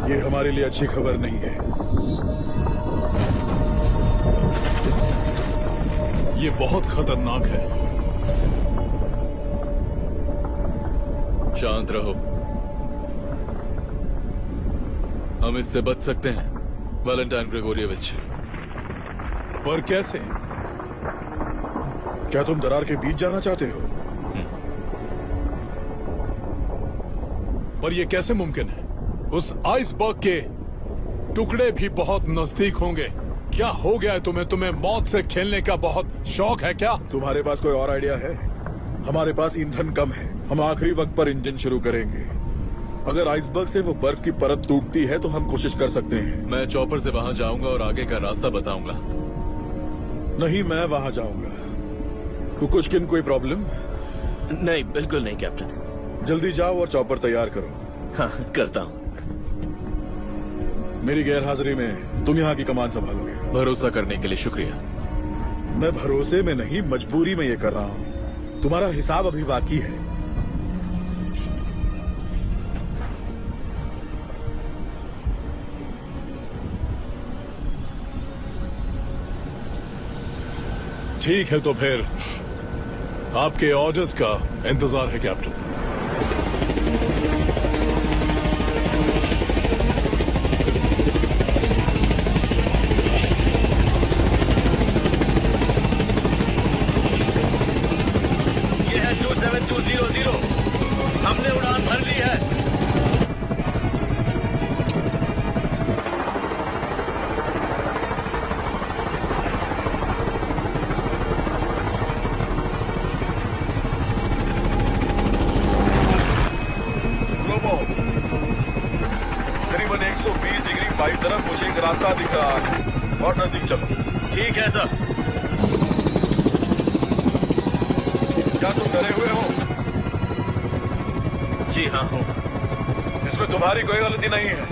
ये हमारे लिए अच्छी खबर नहीं है। ये बहुत खतरनाक है। शांत रहो, हम इससे बच सकते हैं वैलेंटाइन ग्रेगोरियविच। पर कैसे? क्या तुम दरार के बीच जाना चाहते हो? पर यह कैसे मुमकिन है? उस आइसबर्ग के टुकड़े भी बहुत नजदीक होंगे। क्या हो गया है तुम्हें? तुम्हें मौत से खेलने का बहुत शौक है क्या? तुम्हारे पास कोई और आइडिया है? हमारे पास ईंधन कम है, हम आखिरी वक्त पर इंजन शुरू करेंगे। अगर आइसबर्ग से वो बर्फ की परत टूटती है तो हम कोशिश कर सकते हैं। मैं चॉपर से वहां जाऊंगा और आगे का रास्ता बताऊंगा। नहीं, मैं वहां जाऊंगा। कुकुशकिन, कोई प्रॉब्लम? नहीं, बिल्कुल नहीं कैप्टन। जल्दी जाओ और चॉपर तैयार करो। हाँ, करता हूँ। मेरी गैरहाजिरी में तुम यहाँ की कमान संभालोगे। भरोसा करने के लिए शुक्रिया। मैं भरोसे में नहीं, मजबूरी में ये कर रहा हूँ। तुम्हारा हिसाब अभी बाकी है। ठीक है, तो फिर आपके ऑर्डर्स का इंतजार है कैप्टन। ये है 27200, हमने उड़ान भर ली है। करीबन 120 डिग्री बाई तरफ मुझे एक रास्ता दिख रहा है और नजदीक चलो। ठीक है सर। क्या तुम डरे हुए हो? जी हाँ हूँ। इसमें तुम्हारी कोई गलती नहीं है।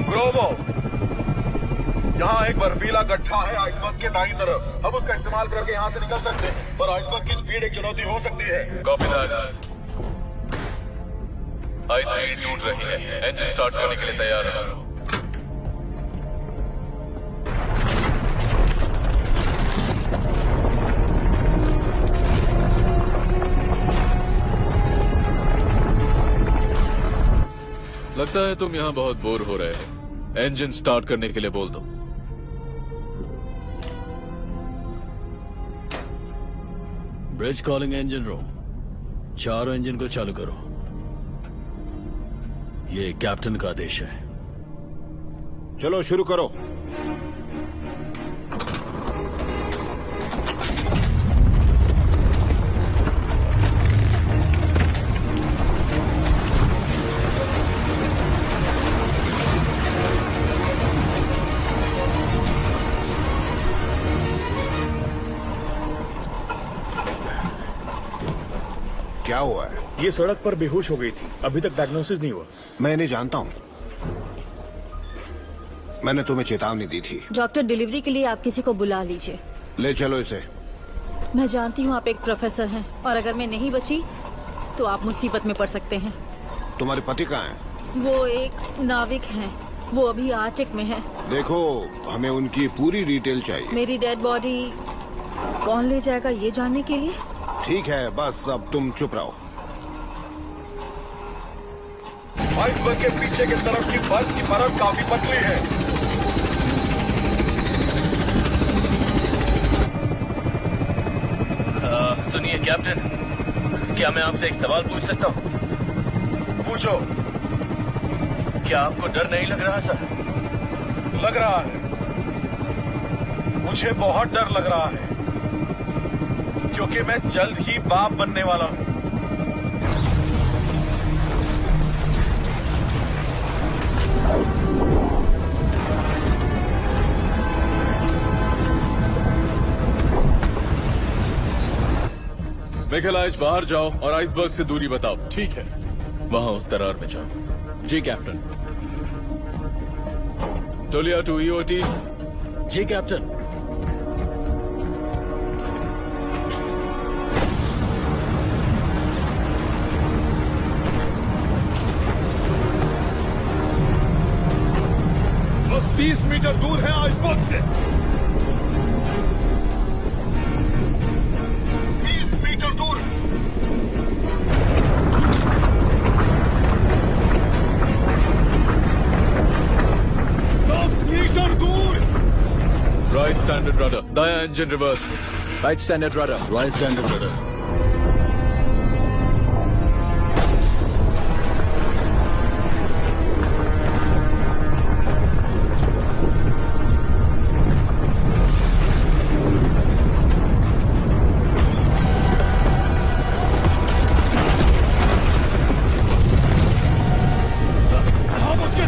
ग्रोवो, यहाँ एक बर्फीला गड्ढा है आइसबर्ग के दाईं तरफ। हम उसका इस्तेमाल करके यहाँ से निकल सकते हैं, पर आइसबर्ग की स्पीड एक चुनौती हो सकती है। Copy that. आइस स्पीड टूट रही है, इंजन स्टार्ट करने के लिए तैयार है। लगता है तुम यहाँ बहुत बोर हो रहे हो। इंजन स्टार्ट करने के लिए बोल दो। ब्रिज कॉलिंग इंजन रूम, चारों इंजन को चालू करो। ये कैप्टन का आदेश है। चलो शुरू करो। क्या हुआ है? ये सड़क पर बेहोश हो गई थी, अभी तक डायग्नोसिस नहीं हुआ। मैं इन्हें जानता हूँ, मैंने तुम्हें चेतावनी दी थी। डॉक्टर, डिलीवरी के लिए आप किसी को बुला लीजिए। ले चलो इसे। मैं जानती हूँ आप एक प्रोफेसर हैं और अगर मैं नहीं बची तो आप मुसीबत में पड़ सकते हैं। तुम्हारे पति कहाँ हैं? वो एक नाविक हैं, वो अभी आर्टिक में हैं। देखो, हमें उनकी पूरी डिटेल चाहिए। मेरी डेड बॉडी कौन ले जाएगा ये जानने के लिए? ठीक है, बस अब तुम चुप रहो। आइसबर्ग के पीछे की तरफ की बर्फ की परत काफी पतली है। सुनिए कैप्टन, क्या मैं आपसे एक सवाल पूछ सकता हूँ? पूछो। क्या आपको डर नहीं लग रहा सर? लग रहा है, मुझे बहुत डर लग रहा है, क्योंकि मैं जल्द ही बाप बनने वाला हूँ। मिखेलाइज, बाहर जाओ और आइसबर्ग से दूरी बताओ। ठीक है। वहां उस दरार में जाओ। जी कैप्टन। टोलिया टू ईओटी। जी कैप्टन। बस 30 मीटर दूर है आइसबर्ग से। 30 मीटर दूर। राइट स्टैंडर्ड रडर, दाया engine reverse. Right standard rudder. Right standard rudder.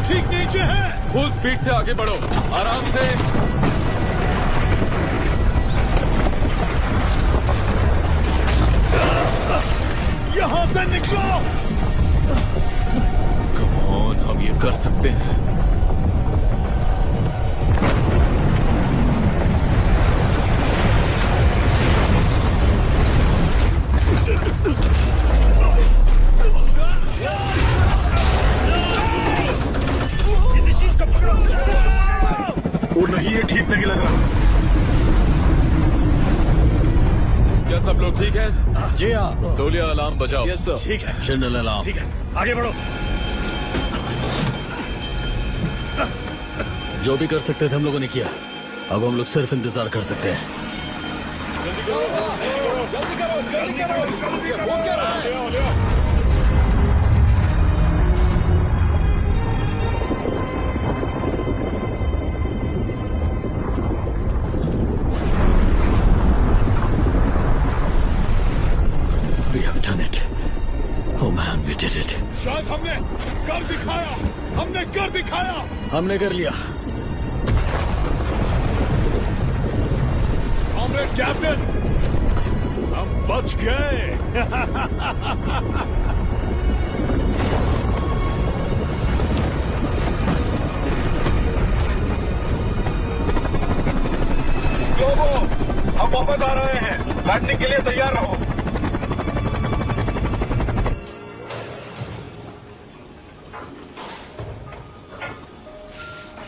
ठीक नीचे है। फुल स्पीड से आगे बढ़ो, आराम से। यहाँ से निकलो। कम ऑन, हम ये कर सकते हैं। वो नहीं, ये ठीक नहीं लग रहा। ठीक है? जी हाँ। तौलिया अलार्म बजाओ। Yes sir. ठीक है, जनरल अलार्म। ठीक है, आगे बढ़ो। जो भी कर सकते थे हम लोगों ने किया, अब हम लोग सिर्फ इंतजार कर सकते हैं। We have done it. Oh man, we did it. शायद हमने कर दिखाया। हमने कर दिखाया। हमने कर लिया। कॉमरेड कैप्टन, हम बच गए। ग्लोबो, हम वापस आ रहे हैं। लैंडिंग के लिए तैयार रहो।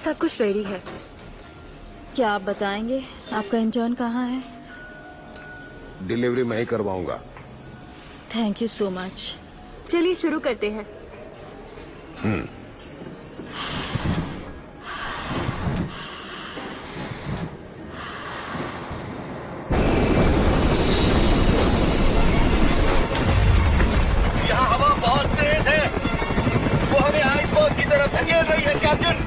सब कुछ रेडी है। क्या आप बताएंगे आपका इंटर्न कहाँ है? डिलीवरी मैं ही करवाऊंगा। Thank you so much. चलिए शुरू करते हैं। यहाँ हवा बहुत तेज है, वो हमें आइसबर्ग की तरफ धकेल रही है कैप्टन।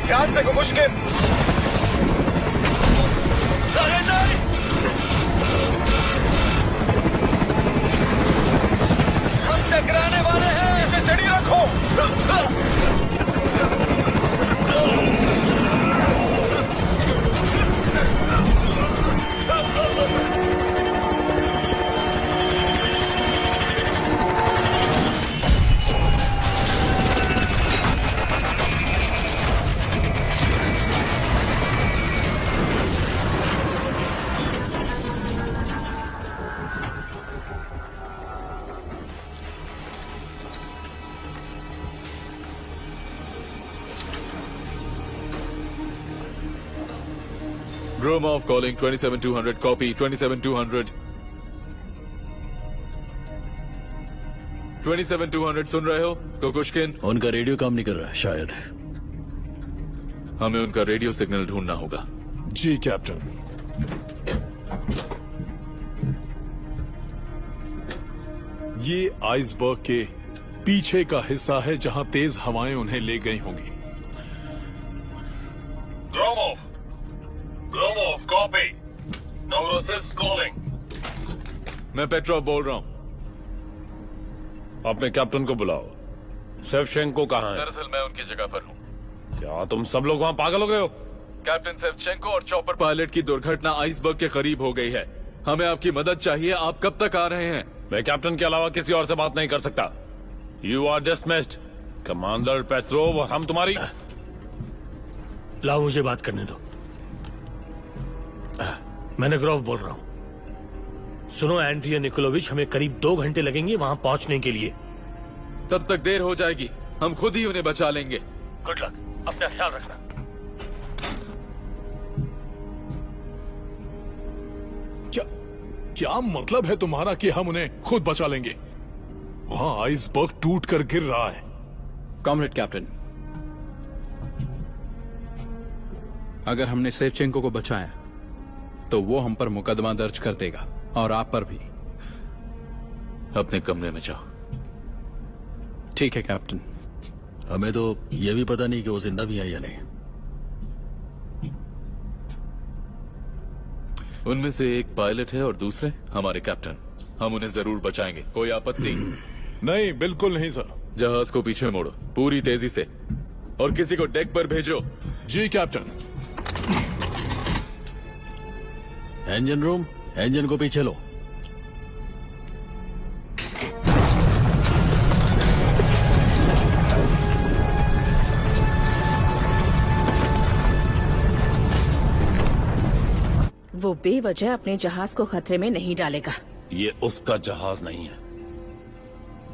ध्यान से मुश्किल। हम टकराने वाले हैं, इसे चढ़ी रखो। Gromov calling 27200, copy 27200। 27200 सुन रहे हो? कुकुश्किन, उनका रेडियो काम नहीं कर रहा शायद। हमें उनका रेडियो सिग्नल ढूंढना होगा। जी कैप्टन। ये आइसबर्ग के पीछे का हिस्सा है जहां तेज हवाएं उन्हें ले गई होंगी। ग्लोमोव, कॉपी। नोरोसिस कॉलिंग। मैं पेट्रोव बोल रहा हूँ। अपने कैप्टन को बुलाओ। सेवचेंको कहाँ है? दरअसल मैं उनकी जगह पर हूँ। क्या तुम सब लोग वहाँ पागल हो गए हो? कैप्टन सेवचेंको और चॉपर पायलट की दुर्घटना आइसबर्ग के करीब हो गई है। हमें आपकी मदद चाहिए। आप कब तक आ रहे हैं? मैं कैप्टन के अलावा किसी और से बात नहीं कर सकता। You are dismissed. Commander Petrov और हम तुम्हारी। लाओ मुझे बात करने दो। मैंने ग्रोव बोल रहा हूँ। सुनो एंड्रिया निकोलोविच, हमें करीब 2 घंटे लगेंगे वहां पहुंचने के लिए। तब तक देर हो जाएगी। हम खुद ही उन्हें बचा लेंगे। गुड लक, अपना ख्याल रखना। क्या मतलब है तुम्हारा कि हम उन्हें खुद बचा लेंगे? वहां आइसबर्ग टूट कर गिर रहा है। कॉमरेड कैप्टन, अगर हमने सेवचेंको को बचाया तो वो हम पर मुकदमा दर्ज कर देगा और आप पर भी। अपने कमरे में जाओ। ठीक है कैप्टन। हमें तो यह भी पता नहीं कि वो जिंदा भी है या नहीं। उनमें से एक पायलट है और दूसरे हमारे कैप्टन। हम उन्हें जरूर बचाएंगे। कोई आपत्ति? नहीं, बिल्कुल नहीं सर। जहाज को पीछे मोड़ो पूरी तेजी से और किसी को डेक पर भेजो। जी कैप्टन। इंजन रूम, इंजन को पीछे लो। वो बेवजह अपने जहाज को खतरे में नहीं डालेगा। ये उसका जहाज नहीं है।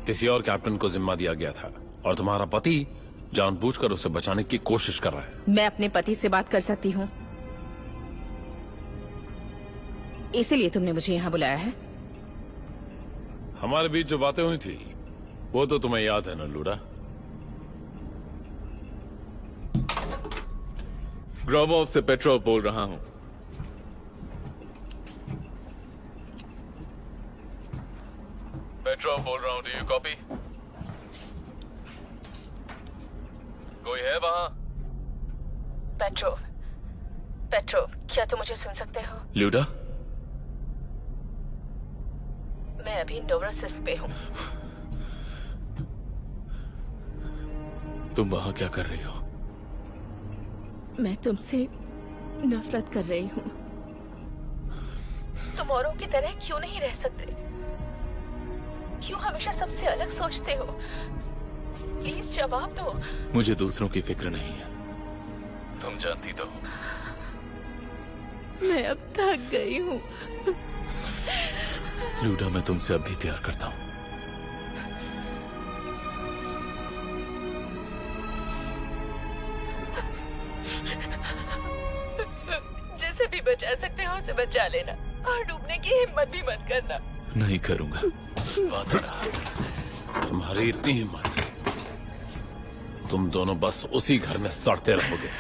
किसी और कैप्टन को जिम्मा दिया गया था और तुम्हारा पति जानबूझकर उसे बचाने की कोशिश कर रहा है। मैं अपने पति से बात कर सकती हूँ। इसीलिए तुमने मुझे यहाँ बुलाया है? हमारे बीच जो बातें हुई थी वो तो तुम्हें याद है ना लूडा? ग्रोमोव से पेट्रोव बोल रहा हूं। पेट्रोव बोल रहा हूं, डू यू कॉपी? कोई है वहां? पेट्रोव, पेट्रोव, क्या तुम मुझे सुन सकते हो? लूडा, मैं अभी नोवोसिस पे हूँ। तुम वहां क्या कर रही हो? मैं तुमसे नफरत कर रही हूँ। तुम औरों की तरह क्यों नहीं रह सकते? क्यों हमेशा सबसे अलग सोचते हो? प्लीज जवाब दो। मुझे दूसरों की फिक्र नहीं है, तुम जानती तो हो। मैं अब थक गई हूँ। लूडा, मैं तुमसे अब भी प्यार करता हूँ। जिसे भी बचा सकते हो उसे बचा लेना और डूबने की हिम्मत भी मत करना। नहीं करूंगा। वादा रहा। तुम्हारी इतनी हिम्मत, तुम दोनों बस उसी घर में सड़ते रहोगे।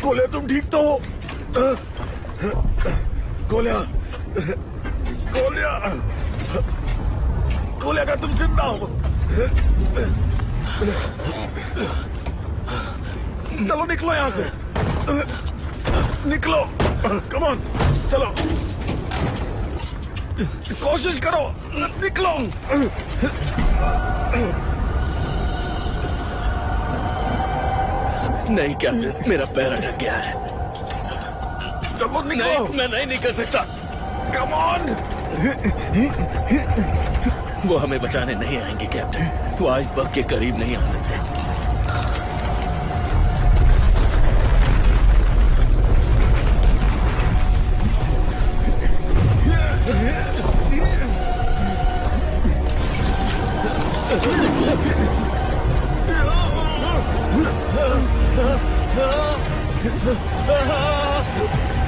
कोल्या, तुम ठीक तो हो? कोल्या, कोल्या, कोल्या का तुम जिंदा हो? चलो निकलो यहाँ से, निकलो, कम ऑन, चलो, कोशिश करो, निकलो। नहीं कैप्टन, मेरा पैर अटक गया है। चलो निकलो। नहीं, मैं नहीं निकल सकता। Come on. वो हमें बचाने नहीं आएंगे कैप्टन, वो आइसबर्ग के करीब नहीं आ सकते।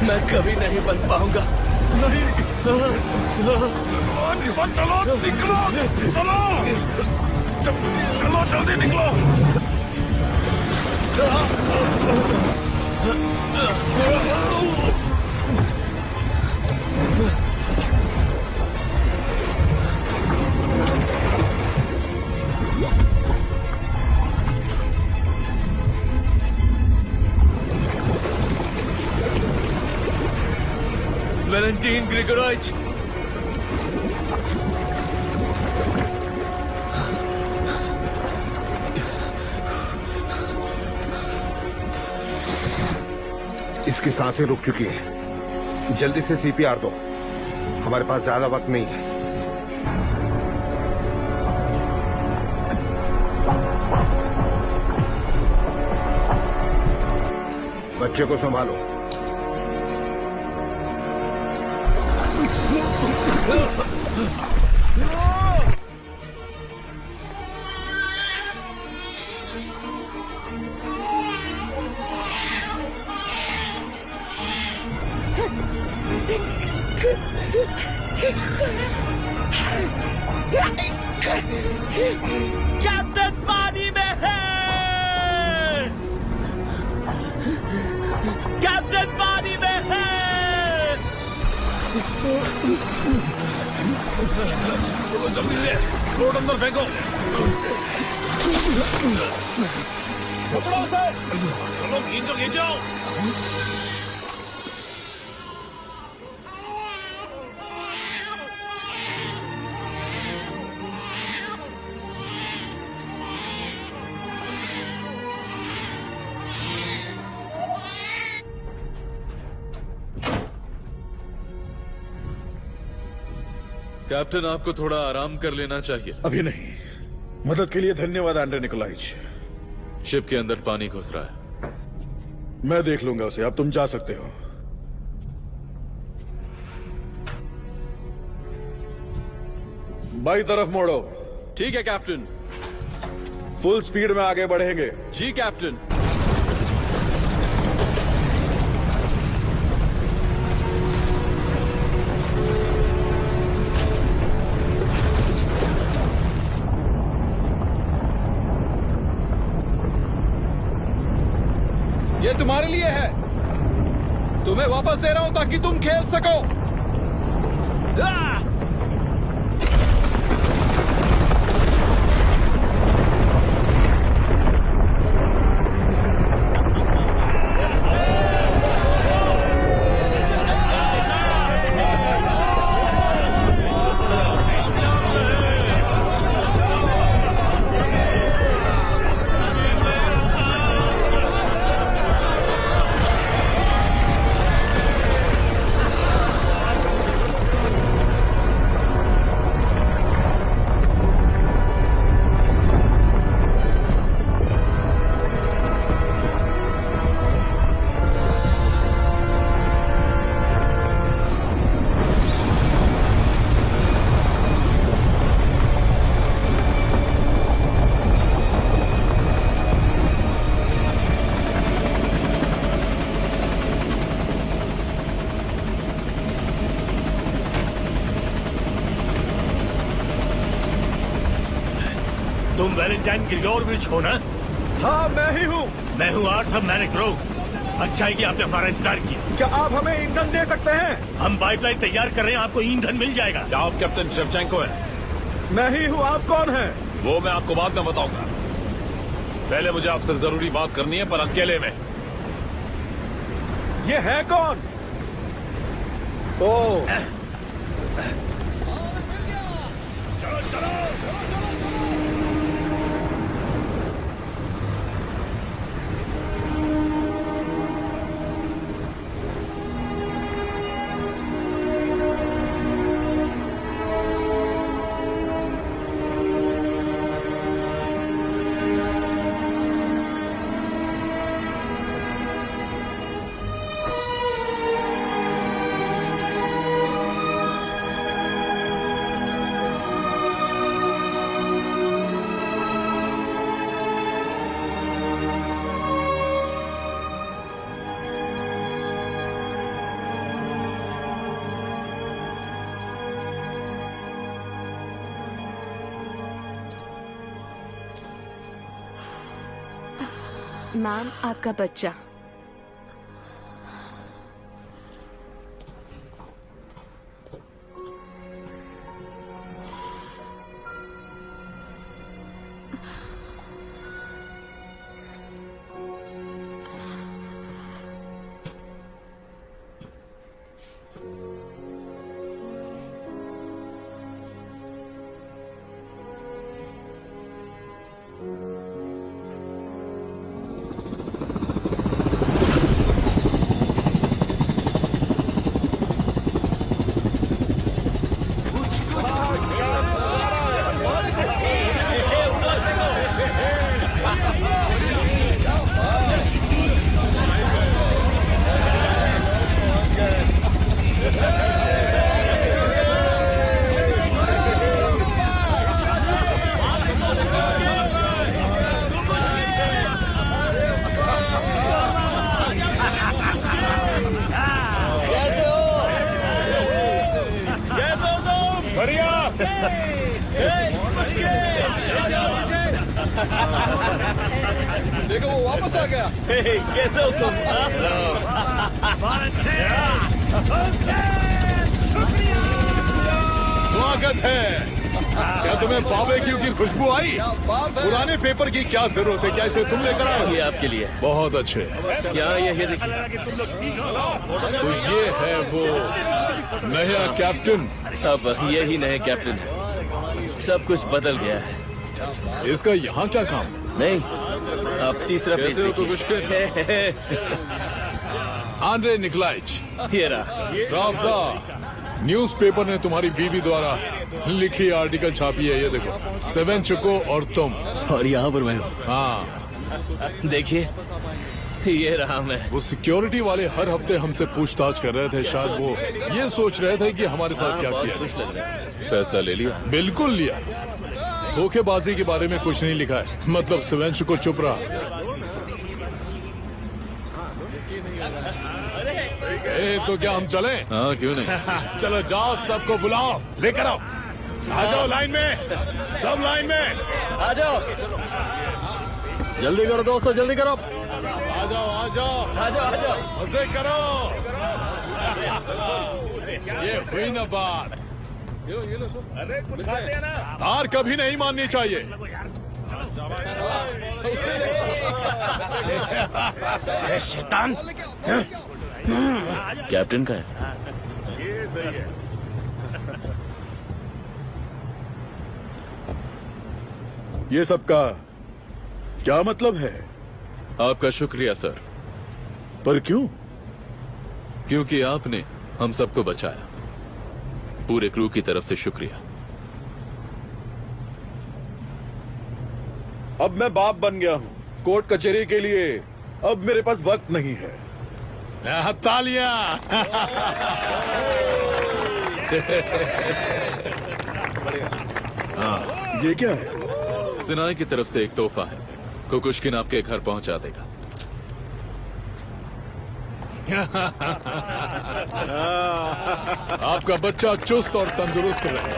मैं कभी नहीं बन पाऊंगा। नहीं, चलो निकलो, चलो, चलो जल्दी निकलो। वैलेंटीन ग्रिगोराइच, इसकी सांसें रुक चुकी हैं। जल्दी से सीपीआर दो, हमारे पास ज्यादा वक्त नहीं है। बच्चे को संभालो। कैप्टन पानी में है! कैप्टन पानी में है! जल्दी से रोड अंदर फेंको। पकड़ो उसे! चलो खींचो खींचो। कैप्टन, आपको थोड़ा आराम कर लेना चाहिए। अभी नहीं। मदद के लिए धन्यवाद आंड्रे निकोलाइच। शिप के अंदर पानी घुस रहा है। मैं देख लूंगा उसे, अब तुम जा सकते हो। बाई तरफ मोड़ो। ठीक है कैप्टन। फुल स्पीड में आगे बढ़ेंगे। जी कैप्टन। ये तुम्हारे लिए है। तुम्हें वापस दे रहा हूं ताकि तुम खेल सको। तुम वैलेंटाइन ग्रिगोरोविच हो ना? हाँ, मैं ही हूँ। मैं हूँ आर्थर मैनिग्रोव। अच्छा है कि आपने हमारा इंतजार किया। क्या आप हमें ईंधन दे सकते हैं? हम पाइपलाइन तैयार कर रहे हैं, आपको ईंधन मिल जाएगा। क्या आप कैप्टन शेवचेंको हैं? मैं ही हूँ। आप कौन हैं? वो मैं आपको बाद में बताऊंगा। पहले मुझे आपसे जरूरी बात करनी है, पर अकेले में। ये है कौन? ओह, चलो चलो। मैम, आपका बच्चा। देखो वो वापस आ गया। कैसे हो तुम? स्वागत है। क्या तुम्हें बारबेक्यू की खुशबू आई? पुराने पेपर की क्या जरूरत है? क्या इसे तुम लेकर आओ? ये आपके लिए। बहुत अच्छे। क्या ये देखिए। तो ये है वो नया कैप्टन। अब यही नए कैप्टन है। सब कुछ बदल गया है। इसका यहाँ क्या काम? नहीं, अब तीसरा पेज कैसे हो तो कुछ देखिए। Andre Nikolaich. ये रहा। प्रावदा, न्यूज़पेपर ने तुम्हारी बीवी द्वारा लिखी आर्टिकल छापी है, ये देखो। सेवन चुको और तुम। और यहाँ पर मैं हूँ। हाँ देखिए, ये रहा मैं। वो सिक्योरिटी वाले हर हफ्ते हमसे पूछताछ कर रहे थे। शायद वो ये सोच रहे थे कि हमारे साथ क्या किया जाए। फैसला ले लिया? बिल्कुल लिया। धोखेबाजी के बारे में कुछ नहीं लिखा है, मतलब सिवेंश को चुप रहा। तो क्या हम चलें? हाँ, क्यों नहीं। चलो जाओ, सबको बुलाओ, लेकर आओ। आ जाओ लाइन में, सब लाइन में आ जाओ। जल्दी करो दोस्तों, जल्दी करो। आ जाओ आ जाओ आ जाओ आ जाओ। मजे करो। ये हुई ना बात। अरे कुछ खाते हैं ना। हार कभी नहीं माननी चाहिए। शैतान। कैप्टन का है। ये सही है। ये सब का क्या मतलब है? आपका शुक्रिया सर। पर क्यों? क्योंकि आपने हम सबको बचाया। पूरे क्रू की तरफ से शुक्रिया। अब मैं बाप बन गया हूँ। कोर्ट कचहरी के लिए अब मेरे पास वक्त नहीं है। तालियां। ये क्या है? सिनाई की तरफ से एक तोहफा है। कुकुश्किन आपके घर पहुंचा देगा। आपका बच्चा चुस्त और तंदुरुस्त रहे।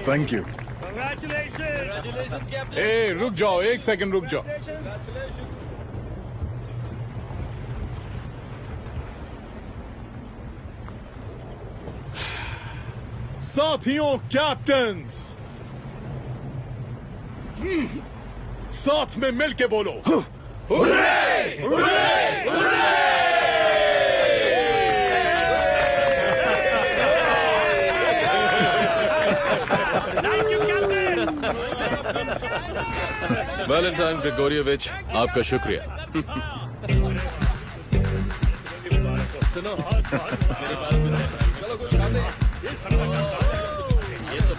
Thank you. ए, रुक जाओ, एक सेकंड रुक जाओ। साथियों, कैप्टन्स, साथ में मिलके बोलो। हुर्रे! हुर्रे! हुर्रे! वैलेंटाइन ग्रेगोरियोविच, आपका शुक्रिया। सुनो, ये तो